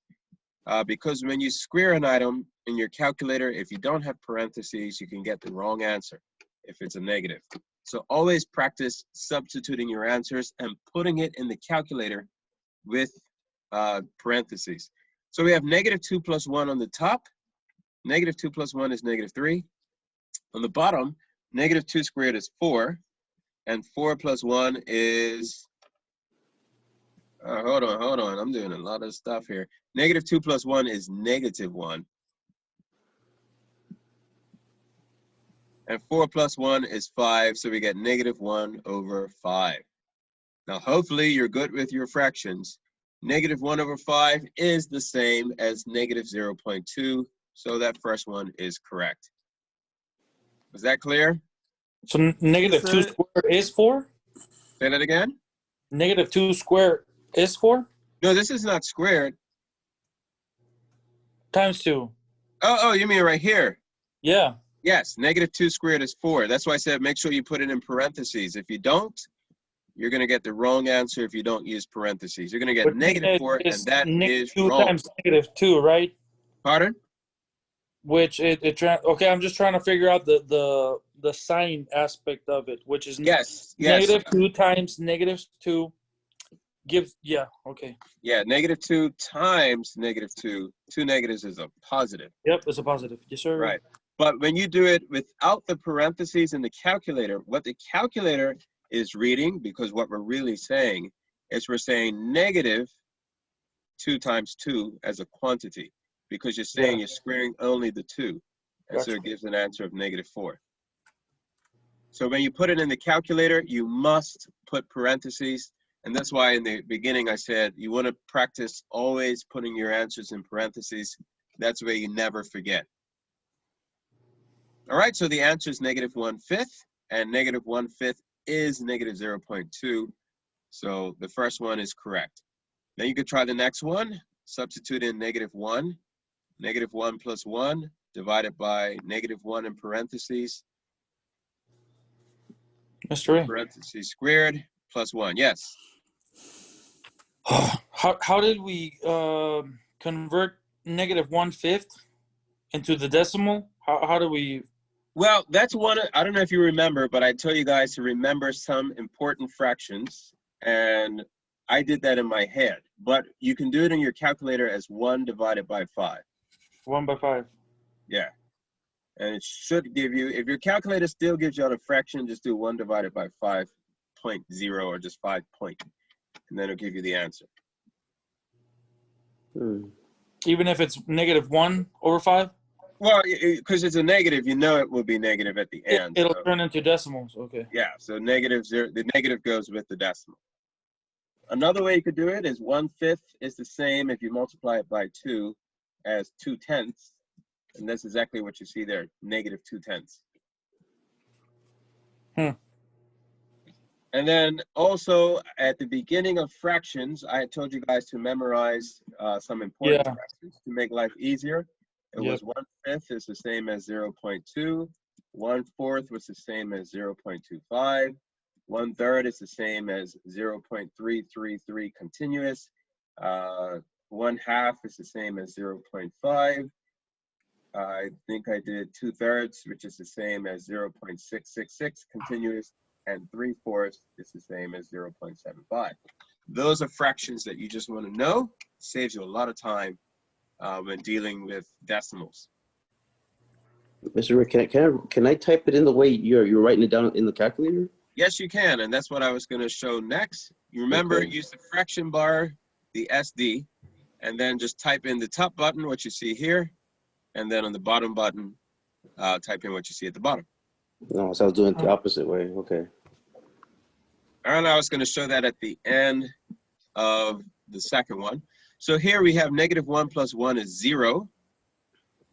because when you square an item in your calculator, if you don't have parentheses, you can get the wrong answer if it's a negative. So always practice substituting your answers and putting it in the calculator with parentheses. So we have -2 plus 1 on the top. -2 plus 1 is -3. On the bottom, -2 squared is 4. And 4 plus 1 is, hold on, I'm doing a lot of stuff here. -2 plus 1 is -1. And 4 plus 1 is 5, so we get -1/5. Now, hopefully you're good with your fractions. -1/5 is the same as -0.2, so that first one is correct. Was that clear? So -2 sir. squared is 4? Say that again? -2 squared is 4? No, this is not squared. Times 2. Oh, you mean right here? Yeah. Yes, -2 squared is 4. That's why I said make sure you put it in parentheses. If you don't, you're going to get the wrong answer if you don't use parentheses. You're going to get -4, and that is -2 wrong. times -2, right? Pardon? Which okay, I'm just trying to figure out the sign aspect of it, which is Yes. -2 times -2 gives, yeah, okay. Yeah, -2 times -2. Two negatives is a positive. Yep, it's a positive. Yes, sir. Right. But when you do it without the parentheses in the calculator, what the calculator is reading, because what we're really saying is we're saying -2 times 2 as a quantity, because you're saying you're squaring only the 2. And so it gives an answer of -4. So when you put it in the calculator, you must put parentheses. And that's why in the beginning I said you want to practice always putting your answers in parentheses. That's where you never forget. All right, so the answer is -1/5, and -1/5 is -0.2. So the first one is correct. Then you could try the next one. Substitute in -1. -1 plus 1 divided by -1 in parentheses. Mr. Ray. Parentheses squared plus 1. Yes. How did we convert -1/5 into the decimal? How do we? Well, that's one. I don't know if you remember, but I tell you guys to remember some important fractions, and I did that in my head. But you can do it in your calculator as 1 divided by 5. 1 by 5. Yeah. And it should give you, if your calculator still gives you out a fraction, just do 1 divided by 5.0 or just 5 point, and then it'll give you the answer. Even if it's -1/5? Well, because it's a negative, you know it will be negative at the end. It'll turn into decimals, okay. Yeah, so -0, the negative goes with the decimal. Another way you could do it is 1/5 is the same if you multiply it by 2 as 2/10. And that's exactly what you see there, -2/10. And then also at the beginning of fractions, I had told you guys to memorize some important fractions to make life easier. It was 1/5 is the same as 0.2. 1/4 was the same as 0.25. 1/3 is the same as 0.333 continuous. 1/2 is the same as 0.5. I think I did 2/3, which is the same as 0.666 continuous, and 3/4 is the same as 0.75. Those are fractions that you just want to know. Saves you a lot of time when dealing with decimals. Mr. Rick, can I type it in the way you're writing it down in the calculator? Yes, you can, and that's what I was going to show next. You remember, use the fraction bar, the SD, and then just type in the top button, what you see here, and then on the bottom button, type in what you see at the bottom. No, so I was doing it the opposite way. Okay. All right, I was going to show that at the end of the second one. So here we have -1 plus 1 is 0.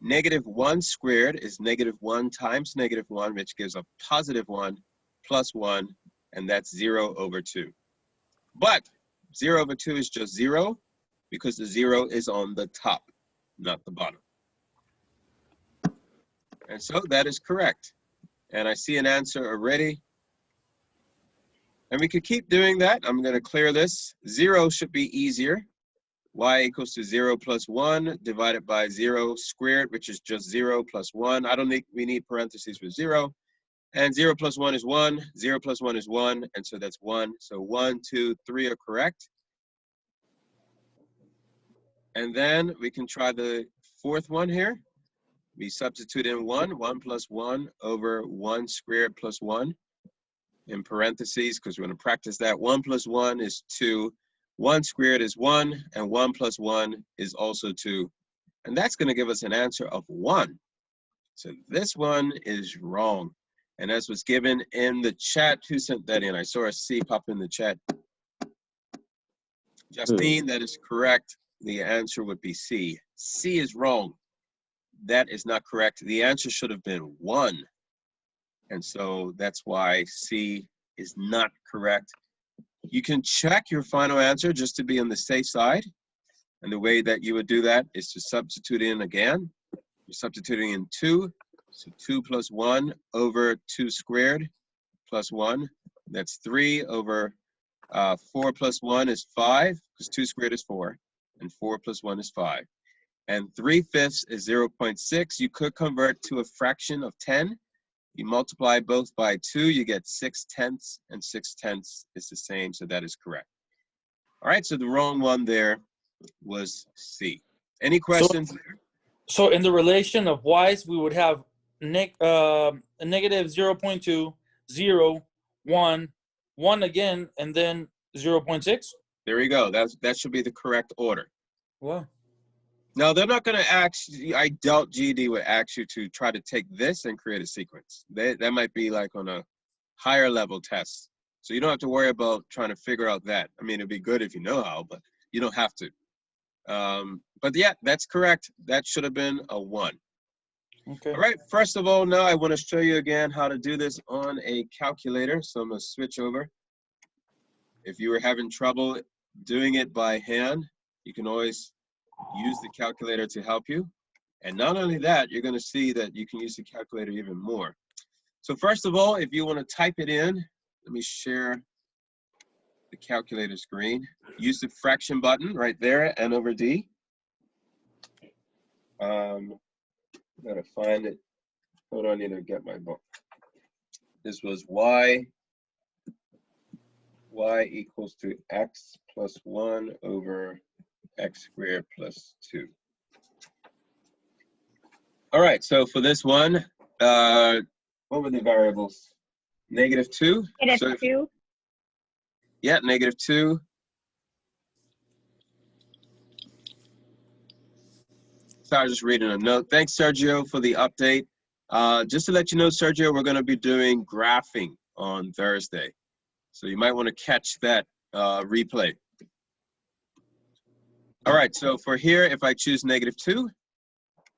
-1 squared is -1 times -1, which gives a +1 plus 1, and that's 0/2. But 0/2 is just 0 because the 0 is on the top, not the bottom. And so that is correct. And I see an answer already. And we could keep doing that. I'm going to clear this. 0 should be easier. Y equals to 0 plus 1 divided by 0 squared, which is just 0 plus 1. We need parentheses for 0. And 0 plus 1 is 1. 0 plus 1 is 1. And so that's 1. So 1, 2, 3 are correct. And then we can try the fourth one here. We substitute in 1. 1 plus 1 over 1 squared plus 1 in parentheses, because we're going to practice that. 1 plus 1 is 2. 1 squared is 1, and 1 plus 1 is also 2. And that's going to give us an answer of 1. So this one is wrong. And as was given in the chat, who sent that in? I saw a C pop in the chat. Justine, that is correct. The answer would be C. C is wrong. That is not correct. The answer should have been 1. And so that's why C is not correct. You can check your final answer just to be on the safe side. And the way that you would do that is to substitute in again. You're substituting in 2. So 2 plus 1 over 2 squared plus 1. That's 3 over 4 plus 1 is 5, because 2 squared is 4. And 4 plus 1 is 5. And 3/5 is 0.6. You could convert to a fraction of 10. You multiply both by 2, you get 6/10, and 6/10 is the same, so that is correct. All right, so the wrong one there was C. Any questions there? So in the relation of y's, we would have a negative 0.2, 0, 1, 1 again, and then 0.6? There we go. That should be the correct order. Wow. Now, they're not going to ask you, I doubt GD would ask you to try to take this and create a sequence. That might be like on a higher level test. So you don't have to worry about trying to figure out that. I mean, it'd be good if you know how, but you don't have to. But yeah, that's correct. That should have been a 1. Okay. All right, first of all, now I want to show you again how to do this on a calculator. So I'm going to switch over. If you were having trouble doing it by hand, you can always use the calculator to help you. And not only that, you're going to see that you can use the calculator even more. So first of all, if you want to type it in, let me share the calculator screen. Use the fraction button right there, N over D. Gotta find it. Hold on, I need to get my book. This was y equals to x plus 1 over x squared plus 2. All right, so for this one, what were the variables? Negative 2? Negative 2. Yeah, negative 2. So I was just reading a note. Thanks, Sergio, for the update. Just to let you know, Sergio, we're going to be doing graphing on Thursday. So you might want to catch that replay. All right, so for here, if I choose negative 2,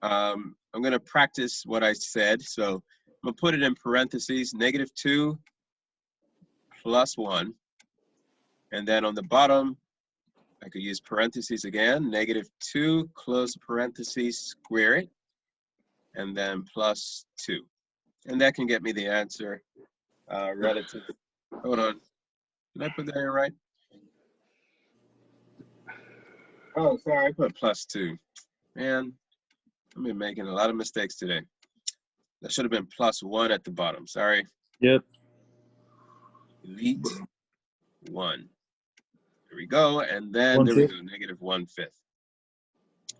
I'm going to practice what I said. So I'm going to put it in parentheses, negative 2 plus 1. And then on the bottom, I could use parentheses again, negative 2 close parentheses, square it, and then plus 2. And that can get me the answer relative. Hold on. Did I put that in right? Oh, sorry, I put plus 2. Man, I've been making a lot of mistakes today. That should have been plus 1 at the bottom. Sorry. Yep. Delete 1. There we go. And then there we go, negative 1/5.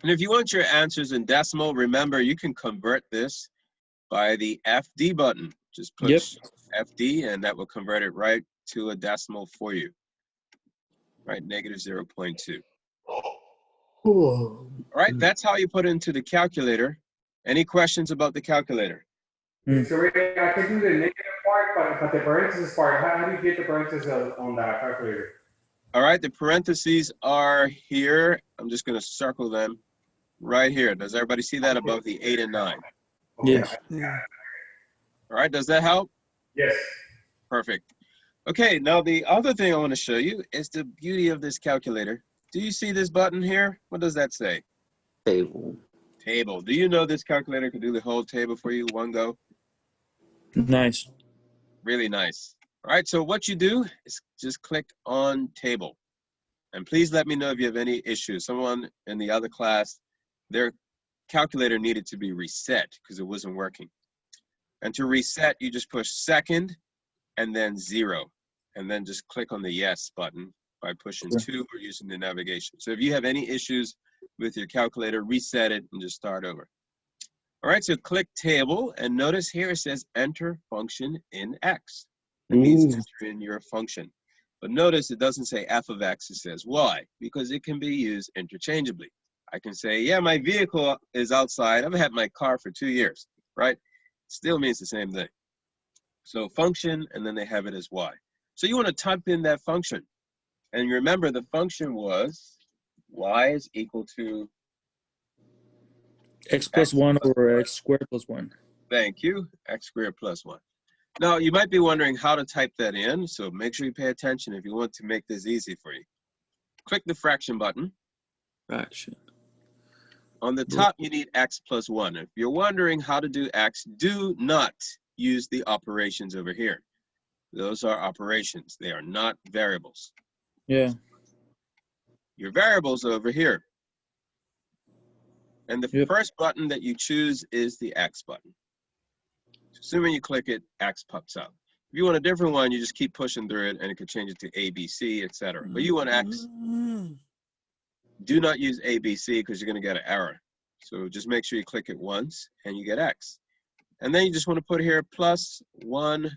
And if you want your answers in decimal, remember you can convert this by the FD button. Just push FD and that will convert it right to a decimal for you. Right, negative 0.2. All right, that's how you put it into the calculator. Any questions about the calculator? So I can do the negative part, but the parentheses part, how do you get the parentheses on that calculator? All right, the parentheses are here. I'm just going to circle them right here. Does everybody see that above the 8 and 9? Yes. Yeah. All right, does that help? Yes. Perfect. Okay, now the other thing I want to show you is the beauty of this calculator. Do you see this button here? What does that say? Table. Table. Do you know this calculator can do the whole table for you, one go? Nice. Really nice. All right, so what you do is just click on table. And please let me know if you have any issues. Someone in the other class, their calculator needed to be reset because it wasn't working. And to reset, you just push second and then 0. And then just click on the yes button by pushing 2 or using the navigation. So if you have any issues with your calculator, reset it and just start over. All right, so click table and notice here it says enter function in X. It means enter in your function. But notice it doesn't say f of x, it says y, because it can be used interchangeably. I can say, yeah, my vehicle is outside. I've had my car for 2 years, right? Still means the same thing. So function, and then they have it as y. So you want to type in that function. And remember, the function was y is equal to X plus 1 over x squared plus 1. Thank you, x squared plus 1. Now, you might be wondering how to type that in, so make sure you pay attention if you want to make this easy for you. Click the fraction button. Fraction. On the top, you need x plus 1. If you're wondering how to do x, do not use the operations over here. Those are operations. They are not variables. Yeah. Your variables are over here. And the first button that you choose is the X button. Assuming you click it, X pops up. If you want a different one, you just keep pushing through it and it could change it to A, B, C, etc. But you want X. Do not use A, B, C because you're going to get an error. So just make sure you click it once and you get X. And then you just want to put here plus 1.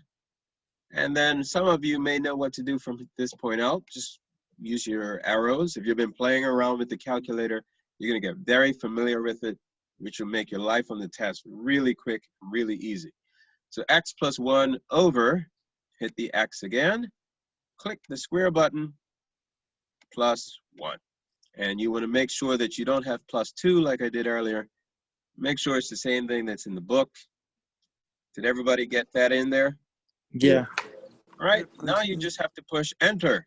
And then some of you may know what to do from this point out. Just use your arrows. If you've been playing around with the calculator, you're going to get very familiar with it, which will make your life on the test really quick, really easy. So X plus 1 over, hit the X again, click the square button, plus 1. And you want to make sure that you don't have plus 2 like I did earlier. Make sure it's the same thing that's in the book. Did everybody get that in there? Yeah. All right, now you just have to push enter.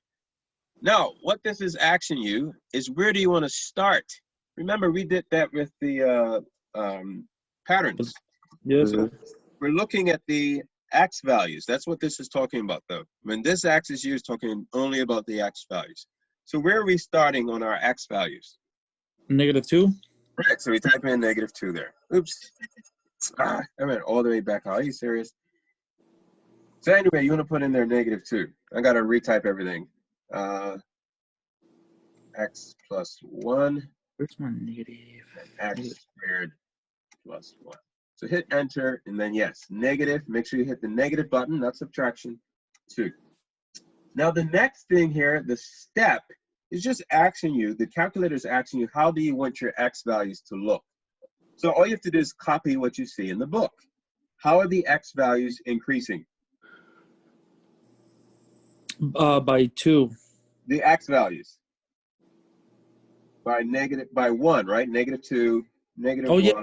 Now, what this is asking you is where do you want to start? Remember, we did that with the patterns. Yes. So we're looking at the X values. That's what this is talking about, though. When this X is used, talking only about the X values. So where are we starting on our X values? -2. Right, so we type in -2 there. Oops. I went all the way back. Are you serious? So anyway, you want to put in there -2. I got to retype everything. X plus 1. Where's my negative? X squared plus 1. So hit enter, and then yes, negative. Make sure you hit the negative button, not subtraction, 2. Now the next thing here, the step, is just asking you, the calculator is asking you, how do you want your X values to look? So all you have to do is copy what you see in the book. How are the X values increasing? By 2. The X values. By 1, right? -2, -1. Oh, yeah.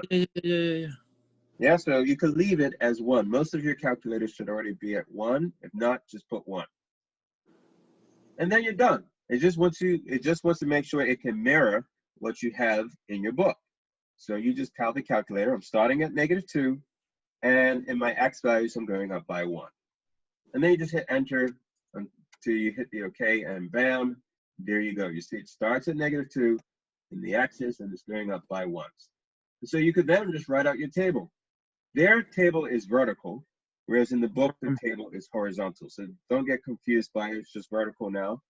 Yeah, so you could leave it as 1. Most of your calculators should already be at 1. If not, just put 1. And then you're done. It just wants to make sure it can mirror what you have in your book. So you just tell the calculator, I'm starting at -2, and in my X values, I'm going up by 1. And then you just hit enter until you hit the OK, and bam, there you go. You see it starts at -2 in the X's, and it's going up by 1s. So you could then just write out your table. Their table is vertical, whereas in the book, the table is horizontal. So don't get confused by it, it's just vertical now.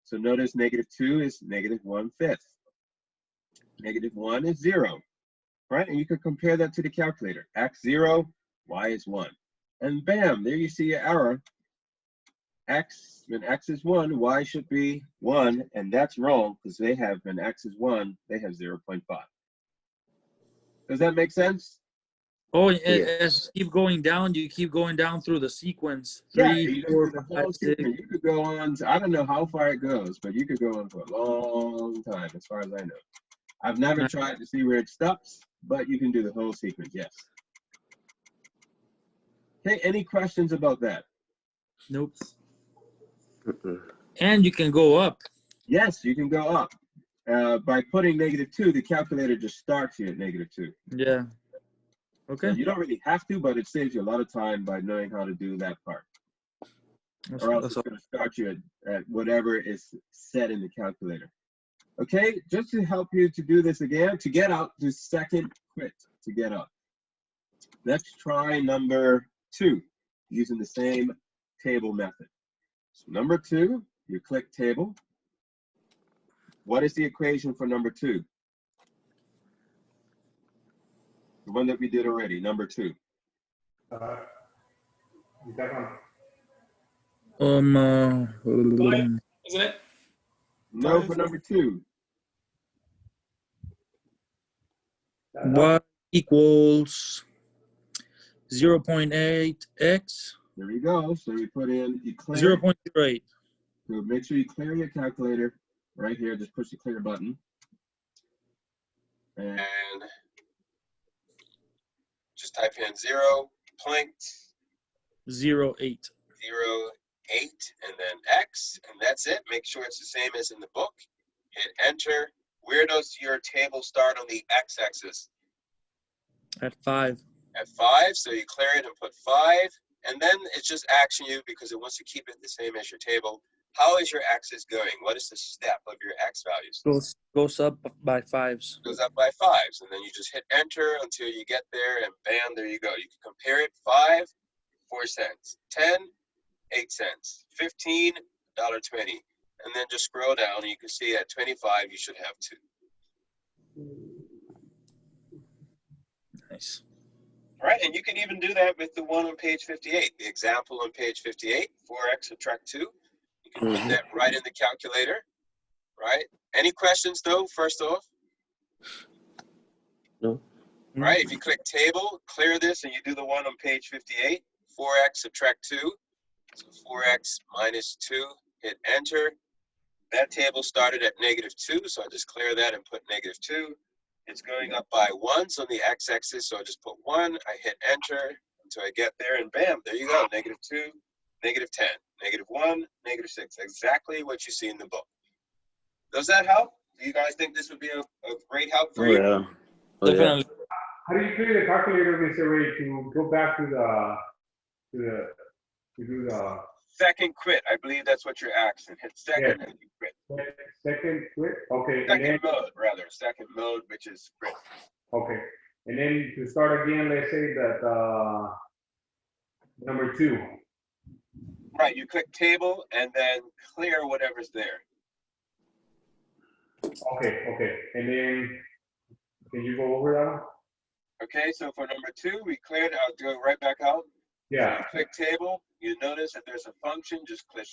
So notice -2 is -1/5. -1 is 0, right? And you can compare that to the calculator. X 0, Y is 1. And bam, there you see your error. When X is 1, Y should be 1, and that's wrong because they have, when X is 1, they have 0.5. Does that make sense? Oh, Yes. as you keep going down, you keep going down through the sequence. Yeah, 3, you 4, do the 5, whole 6. sequence. You could go on to, I don't know how far it goes, but you could go on for a long time, as far as I know. I've never tried to see where it stops, but you can do the whole sequence, yes. Okay, any questions about that? Nope. And you can go up. Yes, you can go up. By putting -2, the calculator just starts you at -2. Yeah. Okay. So you don't really have to, but it saves you a lot of time by knowing how to do that part. Or else it's going to start you at whatever is set in the calculator. Okay, just to help you to do this again, to get out, do second quit to get up. Let's try number 2 using the same table method. So number 2, you click table. What is the equation for number 2? The one that we did already, number 2. Isn't it? No, for number 2. Y equals 0.8x There we go. So we put in, you clear. 0.08. So make sure you clear your calculator right here. Just push the clear button. And just type in 0.08 0.08. and then X, and that's it. Make sure it's the same as in the book. Hit enter. Where does your table start on the X-axis? At 5. At 5, so you clear it and put 5, and then it's just asking you, because it wants to keep it the same as your table, how is your axis going? What is the step of your X values? Goes up by 5s. Goes up by 5s, and then you just hit enter until you get there, and bam, there you go. You can compare it. 5, 4 cents, 10, 8 cents, 15, $1.20, and then just scroll down, and you can see at 25 you should have 2. Nice. All right, and you can even do that with the one on page 58. The example on page 58, 4x subtract 2. You can put that right in the calculator, right? Any questions though, first off? No. All right, if you click table, clear this, and you do the one on page 58, 4x subtract 2. So 4x minus 2, hit enter. That table started at -2, so I just clear that and put -2. It's going up by 1s on the x-axis, so I just put 1, I hit enter until I get there, and bam, there you go, -2, -10, -1, -6, exactly what you see in the book. Does that help? Do you guys think this would be a great help for you? Yeah. Oh, Definitely. How do you clear the calculator, Mr. Ray, to go back to do the Second quit, I believe that's what you're asking. Hit second and you quit. second quit? Okay. Second mode, rather. Second mode, which is quit. Okay. And then to start again, let's say that number 2. Right, you click table and then clear whatever's there. Okay. And then, can you go over that one? Okay, so for number 2, we cleared. I'll go right back out. Yeah. So you click table. You notice that there's a function. Just click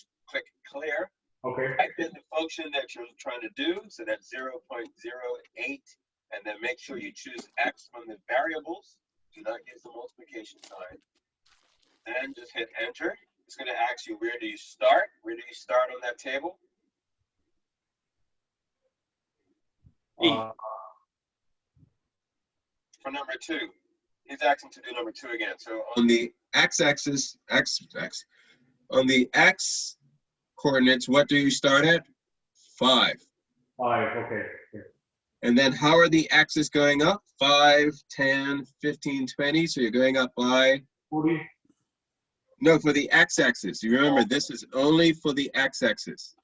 clear. Okay. Type in the function that you're trying to do. So that's 0.08. And then make sure you choose X from the variables. Do not use the multiplication sign. Then just hit enter. It's going to ask you, where do you start? Where do you start on that table? For number 2, he's asking to do number 2 again. So on the x-axis, on the x coordinates, what do you start at? 5. 5, okay. And then how are the axes going up? 5, 10, 15, 20. So you're going up by 40. No, for the x-axis. You remember, this is only for the x-axis.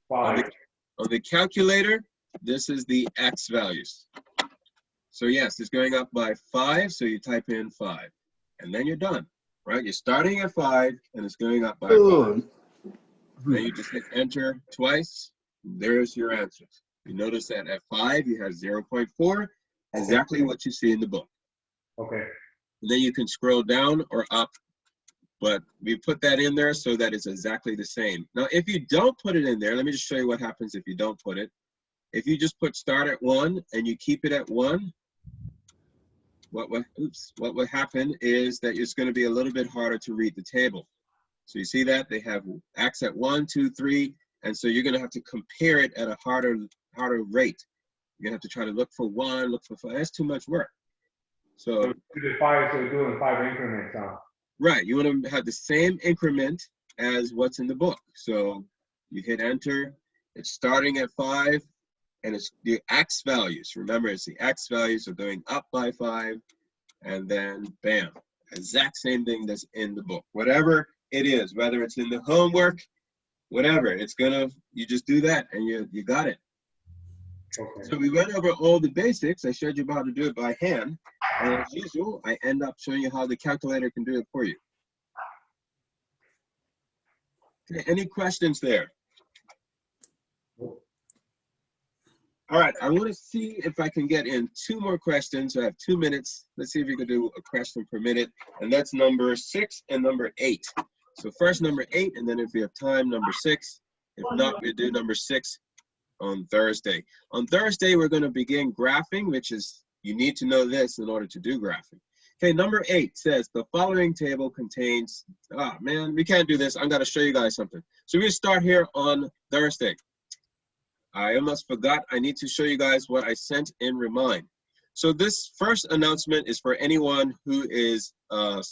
5. On the calculator, this is the x values. So yes, it's going up by 5, so you type in 5. And then you're done, right? You're starting at 5, and it's going up by 5. Then you just hit enter twice, and there's your answers. You notice that at 5, you have 0.4, exactly what you see in the book. Okay. And then you can scroll down or up, but we put that in there so that it's exactly the same. Now, if you don't put it in there, let me just show you what happens if you don't put it. If you just put start at 1 and you keep it at 1, what would happen is that it's going to be a little bit harder to read the table. So you see that they have X at 1, 2, 3, and so you're going to have to compare it at a harder rate. You're going to have to try to look for 1, look for 5. That's too much work. So do the 5, so we're doing 5 increments, huh? Right, you want to have the same increment as what's in the book. So you hit enter, it's starting at 5, and it's the X values. Remember, it's the X values are going up by 5, and then bam, exact same thing that's in the book. Whatever it is, whether it's in the homework, whatever, it's gonna, you just do that and you got it. Okay. So we went over all the basics. I showed you how to do it by hand. And as usual, I end up showing you how the calculator can do it for you. Okay, any questions there? All right, I want to see if I can get in 2 more questions. I have 2 minutes. Let's see if we can do a question per minute. And that's number 6 and number 8. So first number 8, and then if we have time, number 6. If not, we do number 6 on Thursday. On Thursday, we're going to begin graphing, which is, you need to know this in order to do graphing. Okay, number 8 says the following table contains, man, we can't do this. I'm gonna show you guys something. So we start here on Thursday. I almost forgot, I need to show you guys what I sent in Remind. So this first announcement is for anyone who is a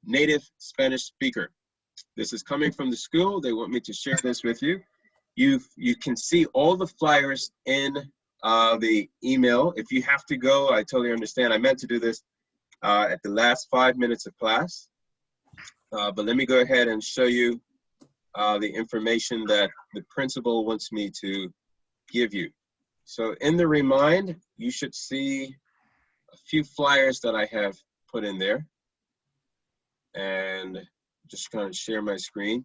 native Spanish speaker. This is coming from the school. They want me to share this with you. You can see all the flyers in the email. If you have to go, I totally understand. I meant to do this at the last 5 minutes of class. But let me go ahead and show you the information that the principal wants me to give you. So in the Remind, you should see a few flyers that I have put in there. And just going to share my screen.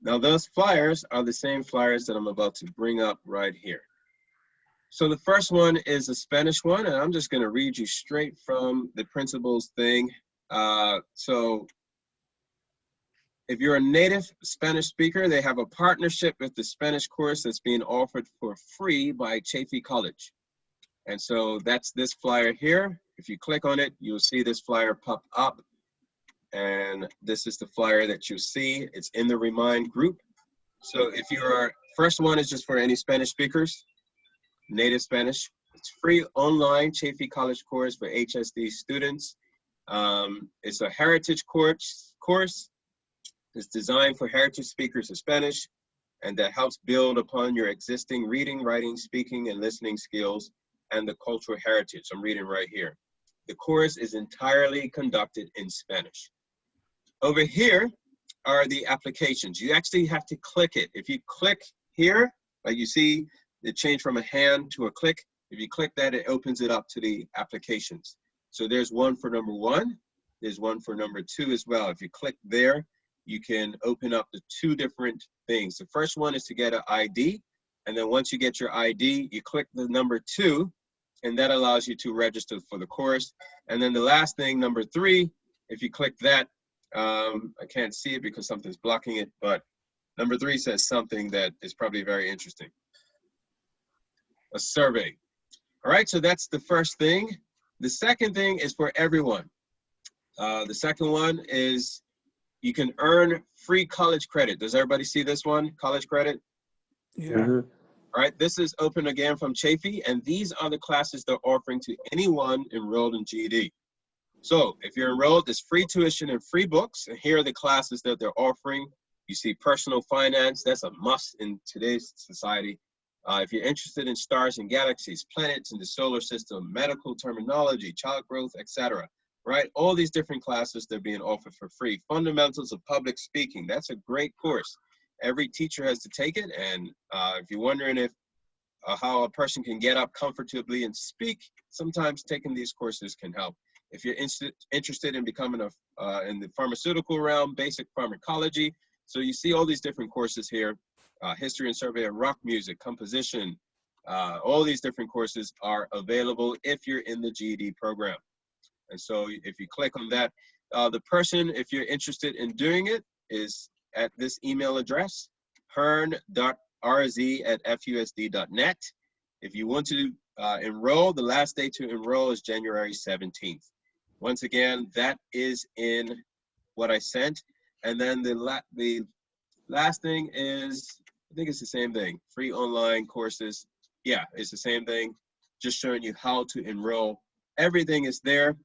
Now those flyers are the same flyers that I'm about to bring up right here. So the first one is a Spanish one, and I'm just going to read you straight from the principal's thing. So if you're a native Spanish speaker, they have a partnership with the Spanish course that's being offered for free by Chaffey College. And so that's this flyer here. If you click on it, you'll see this flyer pop up. And this is the flyer that you see. It's in the Remind group. So if your first one is just for any Spanish speakers, native Spanish, it's free online Chaffey College course for HSD students. It's a heritage course. It's designed for heritage speakers of Spanish, and that helps build upon your existing reading, writing, speaking, and listening skills and the cultural heritage. I'm reading right here. The course is entirely conducted in Spanish. Over here are the applications. You actually have to click it. If you click here, like you see, it changed from a hand to a click. If you click that, it opens it up to the applications. So there's one for number 1. There's one for number 2 as well. If you click there, you can open up the 2 different things. The first one is to get an ID. And then once you get your ID, you click the number 2, and that allows you to register for the course. And then the last thing, number 3, if you click that, I can't see it because something's blocking it, but number 3 says something that is probably very interesting. A survey. All right, so that's the first thing. The second thing is for everyone. The second one is you can earn free college credit. Does everybody see this one, college credit? Yeah. Mm-hmm. All right, this is open again from Chaffey, and these are the classes they're offering to anyone enrolled in GED. So if you're enrolled, it's free tuition and free books, and here are the classes that they're offering. You see personal finance, that's a must in today's society. If you're interested in stars and galaxies, planets in the solar system, medical terminology, child growth, etc., right? All these different classes they're being offered for free. Fundamentals of public speaking, that's a great course. Every teacher has to take it, and if you're wondering if how a person can get up comfortably and speak, sometimes taking these courses can help. If you're interested in becoming in the pharmaceutical realm, basic pharmacology, so you see all these different courses here, history and survey of rock music, composition, all these different courses are available if you're in the GED program. And so if you click on that, the person, if you're interested in doing it, is at this email address, hearn.rz@fusd.net. If you want to enroll, the last day to enroll is January 17th. Once again, that is in what I sent. And then the last thing is, I think it's the same thing, free online courses. Yeah, it's the same thing, just showing you how to enroll. Everything is there.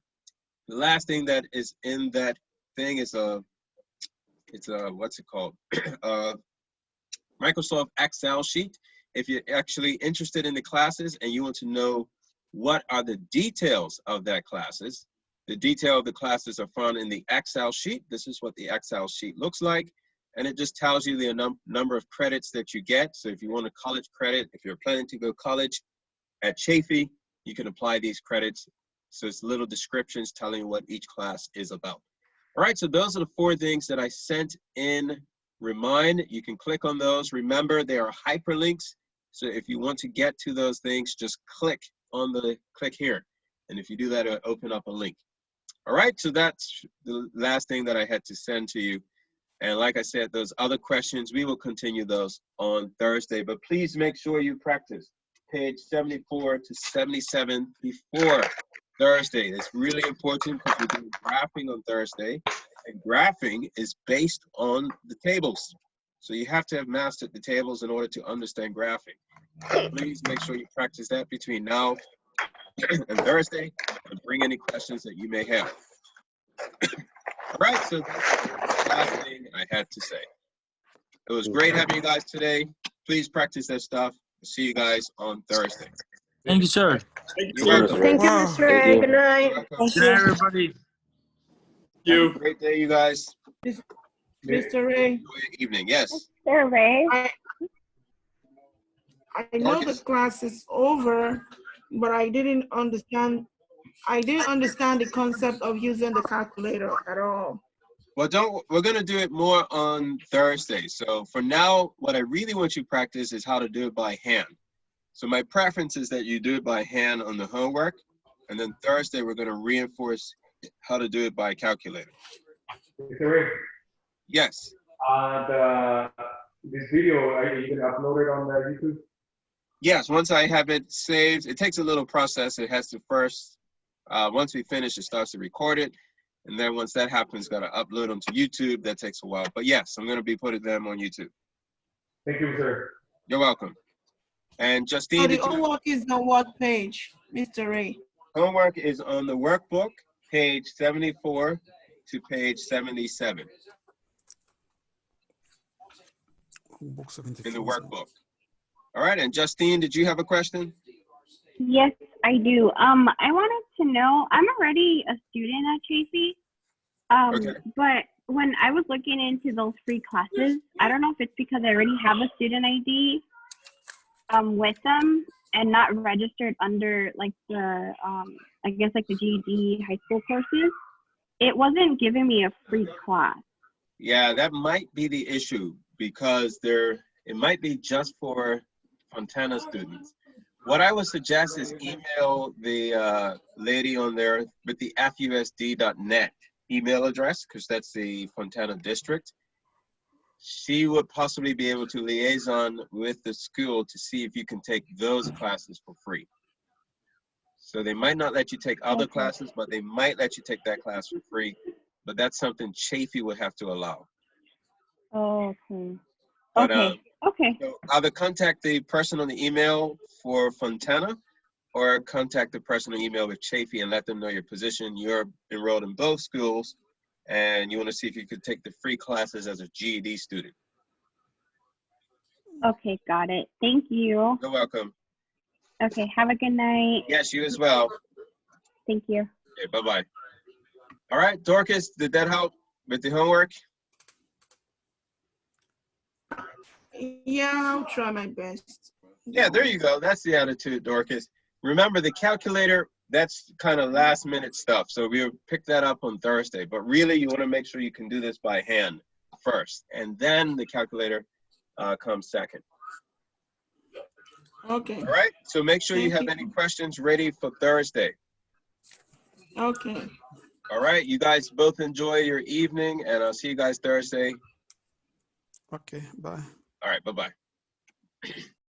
The last thing that is in that thing is what's it called? Microsoft Excel sheet. If you're actually interested in the classes and you want to know what are the details of that classes, the detail of the classes are found in the Excel sheet. This is what the Excel sheet looks like. And it just tells you the number of credits that you get. So if you want a college credit, if you're planning to go college at Chaffey, you can apply these credits. So it's little descriptions telling you what each class is about. All right, so those are the 4 things that I sent in Remind. You can click on those. Remember, they are hyperlinks. So if you want to get to those things, just click here. And if you do that, it'll open up a link. All right, so that's the last thing that I had to send to you. And like I said, those other questions, we will continue those on Thursday. But please make sure you practice. page 74 to 77 before Thursday. It's really important because we're doing graphing on Thursday, and graphing is based on the tables. So you have to have mastered the tables in order to understand graphing. Please make sure you practice that between now and Thursday, and bring any questions that you may have. All right, so that's the last thing I had to say. It was great having you guys today. Please practice that stuff. See you guys on Thursday. Thank you, sir. You're welcome. Thank you, Wow. Mr. Ray. Good night. Thank Good you. night, everybody. Have You. a great day, you guys. Mr. Ray, Enjoy your evening. Yes. Survey. I know the Dorcas? class is over, but I didn't understand the concept of using the calculator at all. Well, we're going to do it more on Thursday. So for now, what I really want you to practice is how to do it by hand. So my preference is that you do it by hand on the homework. And then Thursday, we're going to reinforce how to do it by calculator. Mr. Ray, Yes. this video, are you gonna upload it on the YouTube? Yes, once I have it saved, it takes a little process. It has to first, once we finish, it starts to record it. And then once that happens, got to upload them to YouTube. That takes a while. But yes, I'm going to be putting them on YouTube. Thank you, sir. You're welcome. And So Justine, the did you, homework is on what page, Mr. Ray? homework is on the workbook, page 74 to page 77 Book 74. in the workbook. All right, and Justine, did you have a question? Yes, I do. I wanted to know, I'm already a student at Chafee. Okay. But when I was looking into those free classes, I don't know if it's because I already have a student ID with them and not registered under like the I guess like the GED high school courses. It wasn't giving me a free class. Yeah, that might be the issue because it might be just for Fontana students. What I would suggest is email the lady on there with the FUSD.net email address, because that's the Fontana district. She would possibly be able to liaison with the school to see if you can take those classes for free. So they might not let you take other classes, but they might let you take that class for free. But that's something Chafee would have to allow. Okay. But, Okay. So either contact the person on the email for Fontana or contact the person on email with Chafee and let them know your position. You're enrolled in both schools and you want to see if you could take the free classes as a GED student. Okay, got it. Thank you. You're welcome. Okay, have a good night. Yes, you as well. Thank you. Okay, bye-bye. All right, Dorcas, did that help with the homework? Yeah, I'll try my best. Yeah, there you go. That's the attitude, Dorcas. Remember, the calculator, that's kind of last minute stuff. So we'll pick that up on Thursday. But really, you want to make sure you can do this by hand first. And then the calculator comes second. Okay. All right? So make sure you Thank have you. any questions ready for Thursday. Okay. All right? You guys both enjoy your evening, and I'll see you guys Thursday. Okay, bye. All right, bye-bye.